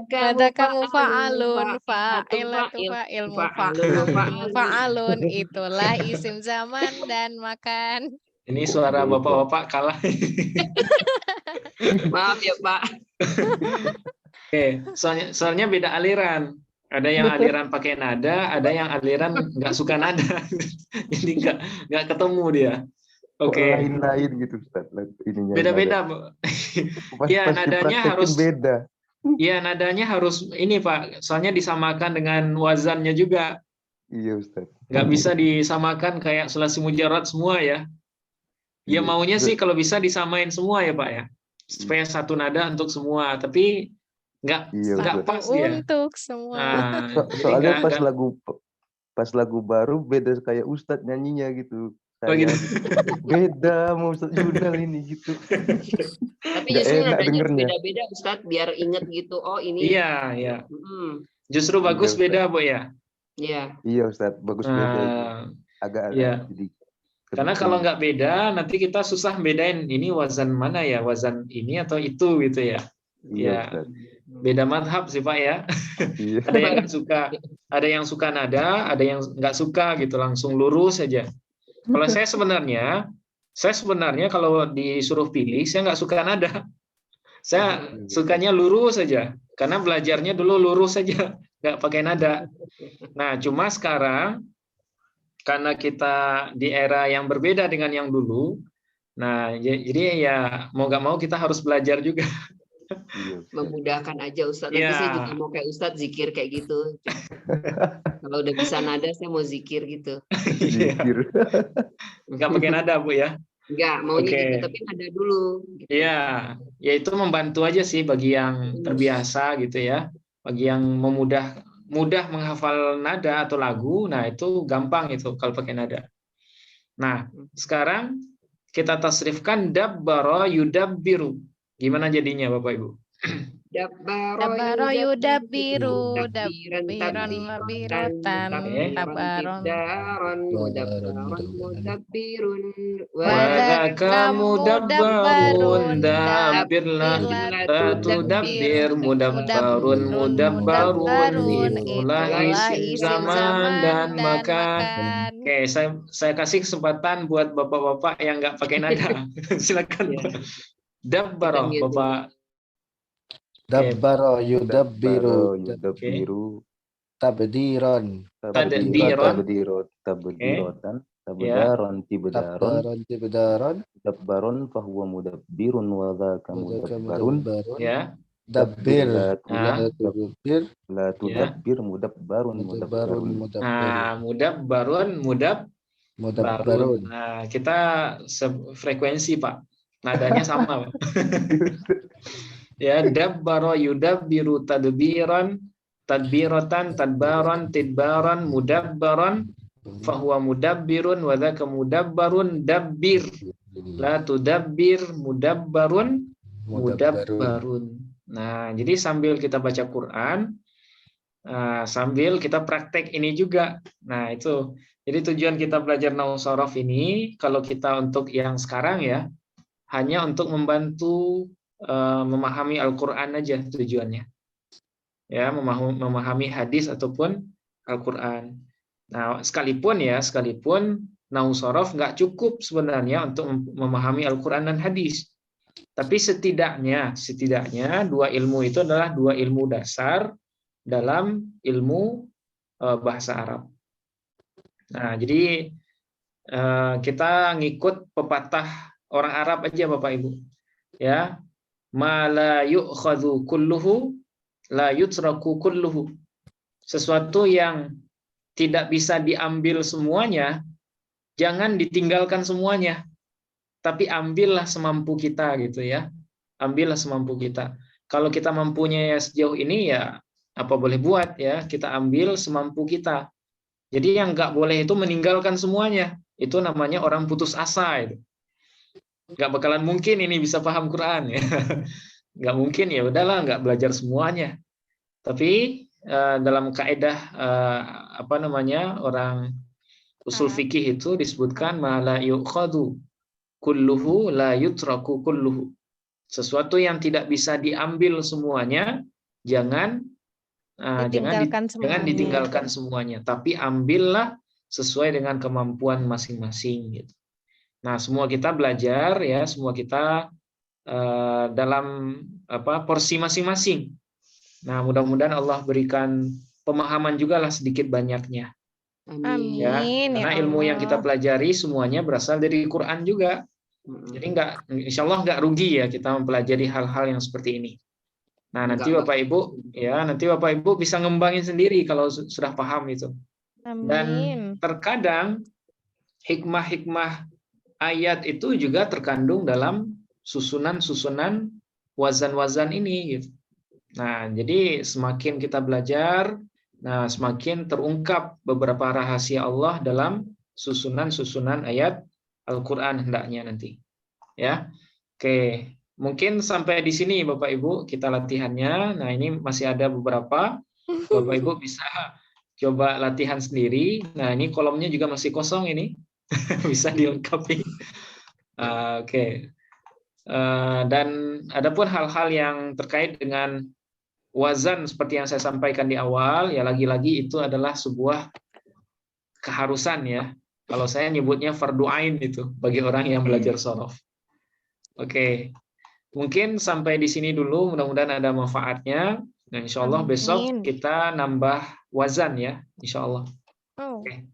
wadaka mufa'alun fa'ilatu fa'il mufa'alun. Itulah isim zaman dan makan. Ini suara bapak-bapak kalah. Maaf ya Pak. Oke, soalnya beda aliran. Ada yang aliran pakai nada, ada yang aliran nggak suka nada, jadi nggak ketemu dia. Oke. Lain-lain gitu Ustaz. Beda-beda. Ya nadanya harus beda. Ya nadanya harus ini Pak, soalnya disamakan dengan wazannya juga. Iya Ustaz. Nggak bisa disamakan kayak sulasi mujarrad semua ya. Ya maunya sih kalau bisa disamain semua ya Pak ya, supaya satu nada untuk semua, tapi nggak pas dia untuk semua. Soalnya pas lagu baru beda kayak Ustadz nyanyinya gitu. Gitu. Beda mau Ustadz Yunal ini gitu. Tapi justru nadanya beda-beda Ustadz biar inget gitu. Oh ini. Iya. Justru bagus beda Bu ya. Iya. Iya Ustadz bagus beda. Agak jadi. Karena kalau nggak beda nanti kita susah bedain ini wazan mana ya, wazan ini atau itu gitu ya. Iya. Beda madhab sih Pak ya. Iya. Ada yang suka nada, ada yang nggak suka gitu, langsung lurus saja. Kalau saya sebenarnya kalau disuruh pilih, saya nggak suka nada. Saya sukanya lurus saja, karena belajarnya dulu lurus saja, nggak pakai nada. Nah, cuma sekarang karena kita di era yang berbeda dengan yang dulu, nah jadi ya mau nggak mau kita harus belajar juga. Memudahkan aja Ustadz. Nanti saya juga mau kayak Ustadz zikir kayak gitu. Kalau udah bisa nada saya mau zikir gitu. Zikir. Nggak pakai nada Bu ya? Enggak, maunya gitu tapi nada dulu. Iya, ya itu membantu aja sih bagi yang terbiasa gitu ya. Bagi yang mudah menghafal nada atau lagu, nah itu gampang itu kalau pakai nada. Nah, sekarang kita tasrifkan dabbara yudabbiru. Gimana jadinya Bapak Ibu? Dabbara yudabbiru dabbiran biratan tabaron mudabbirun wadaka mudabbarun dabbirlah tudabbir mudabbarun itulah isim zaman dan makan. Oke, saya kasih kesempatan buat bapak-bapak yang nggak pakai nada. Silakan. Dabbara Bapak. Dabbara yudabbiru Tabdiron. Tabdaron tibdaron. Dabbaron fahuwa mudabbirun wa dzaka mudabbarun. Ya. Dabbir. La tudabbir mudabbarun. Nah, mudabbarun. Nah, kita sefrekuensi Pak. Nadanya sama Pak. Ya, dabbara yudabbiru tadbiran tadbiratan tadbaran tidbaran mudabbaran fahuwa mudabbirun wa dzaka mudabbarun dabbir la tudabbir mudabbarun. Nah, jadi sambil kita baca Quran sambil kita praktek ini juga. Nah, itu. Jadi tujuan kita belajar nahwu shorof ini kalau kita untuk yang sekarang ya hanya untuk membantu memahami Al-Quran aja tujuannya, ya memahami hadis ataupun Al-Quran. Nah, sekalipun nahwu shorof nggak cukup sebenarnya untuk memahami Al-Quran dan hadis, tapi setidaknya dua ilmu itu adalah dua ilmu dasar dalam ilmu bahasa Arab. Nah, jadi kita ngikut pepatah orang Arab aja Bapak Ibu, ya. Ma la yu'khadhu kulluhu la yutraku kulluhu. Sesuatu yang tidak bisa diambil semuanya, jangan ditinggalkan semuanya. Tapi ambillah semampu kita gitu ya. Ambillah semampu kita. Kalau kita mampunya ya sejauh ini ya apa boleh buat ya, kita ambil semampu kita. Jadi yang nggak boleh itu meninggalkan semuanya. Itu namanya orang putus asa itu. Nggak bakalan mungkin ini bisa paham Quran ya. Nggak mungkin, ya udahlah nggak belajar semuanya. Tapi dalam kaidah orang usul fikih itu disebutkan ma la yu'khadhu kulluhu la yutraku kulluhu. Sesuatu yang tidak bisa diambil semuanya jangan ditinggalkan semuanya, tapi ambillah sesuai dengan kemampuan masing-masing gitu. Nah, semua kita belajar ya, semua kita dalam porsi masing-masing. Nah, mudah-mudahan Allah berikan pemahaman juga lah sedikit banyaknya. Amin. Ya, karena ilmu yang kita pelajari semuanya berasal dari Quran juga. Jadi insya Allah nggak rugi ya kita mempelajari hal-hal yang seperti ini. Nah, nanti Bapak Ibu bisa ngembangin sendiri kalau sudah paham itu. Amin. Dan terkadang hikmah-hikmah ayat itu juga terkandung dalam susunan-susunan wazan-wazan ini gitu. Nah, jadi semakin kita belajar, semakin terungkap beberapa rahasia Allah dalam susunan-susunan ayat Al-Qur'an hendaknya nanti. Ya. Oke, mungkin sampai di sini Bapak Ibu kita latihannya. Nah, ini masih ada beberapa. Bapak Ibu bisa coba latihan sendiri. Nah, ini kolomnya juga masih kosong ini. Bisa dilengkapi. Oke. Dan adapun hal-hal yang terkait dengan wazan seperti yang saya sampaikan di awal, ya lagi-lagi itu adalah sebuah keharusan ya. Kalau saya nyebutnya fardu ain itu bagi orang yang belajar shorof. Oke. Mungkin sampai di sini dulu, mudah-mudahan ada manfaatnya. Dan insya Allah besok kita nambah wazan ya, insya Allah. Oke.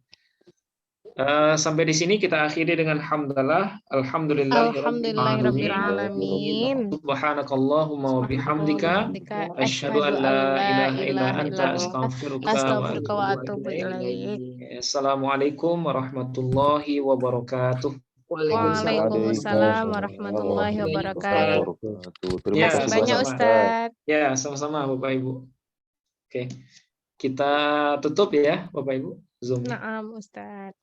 Sampai di sini kita akhiri dengan hamdalah. Alhamdulillahirabbil alamin. Subhanakallahumma wa bihamdika asyhadu an la ilaha illa anta astaghfiruka wa atubu ilaik. Assalamualaikum warahmatullahi wabarakatuh. Waalaikumsalam warahmatullahi wabarakatuh. Terima kasih banyak Ustaz. Ya, sama-sama Bapak Ibu. Oke. Kita tutup ya Bapak Ibu Zoom. Naam Ustaz.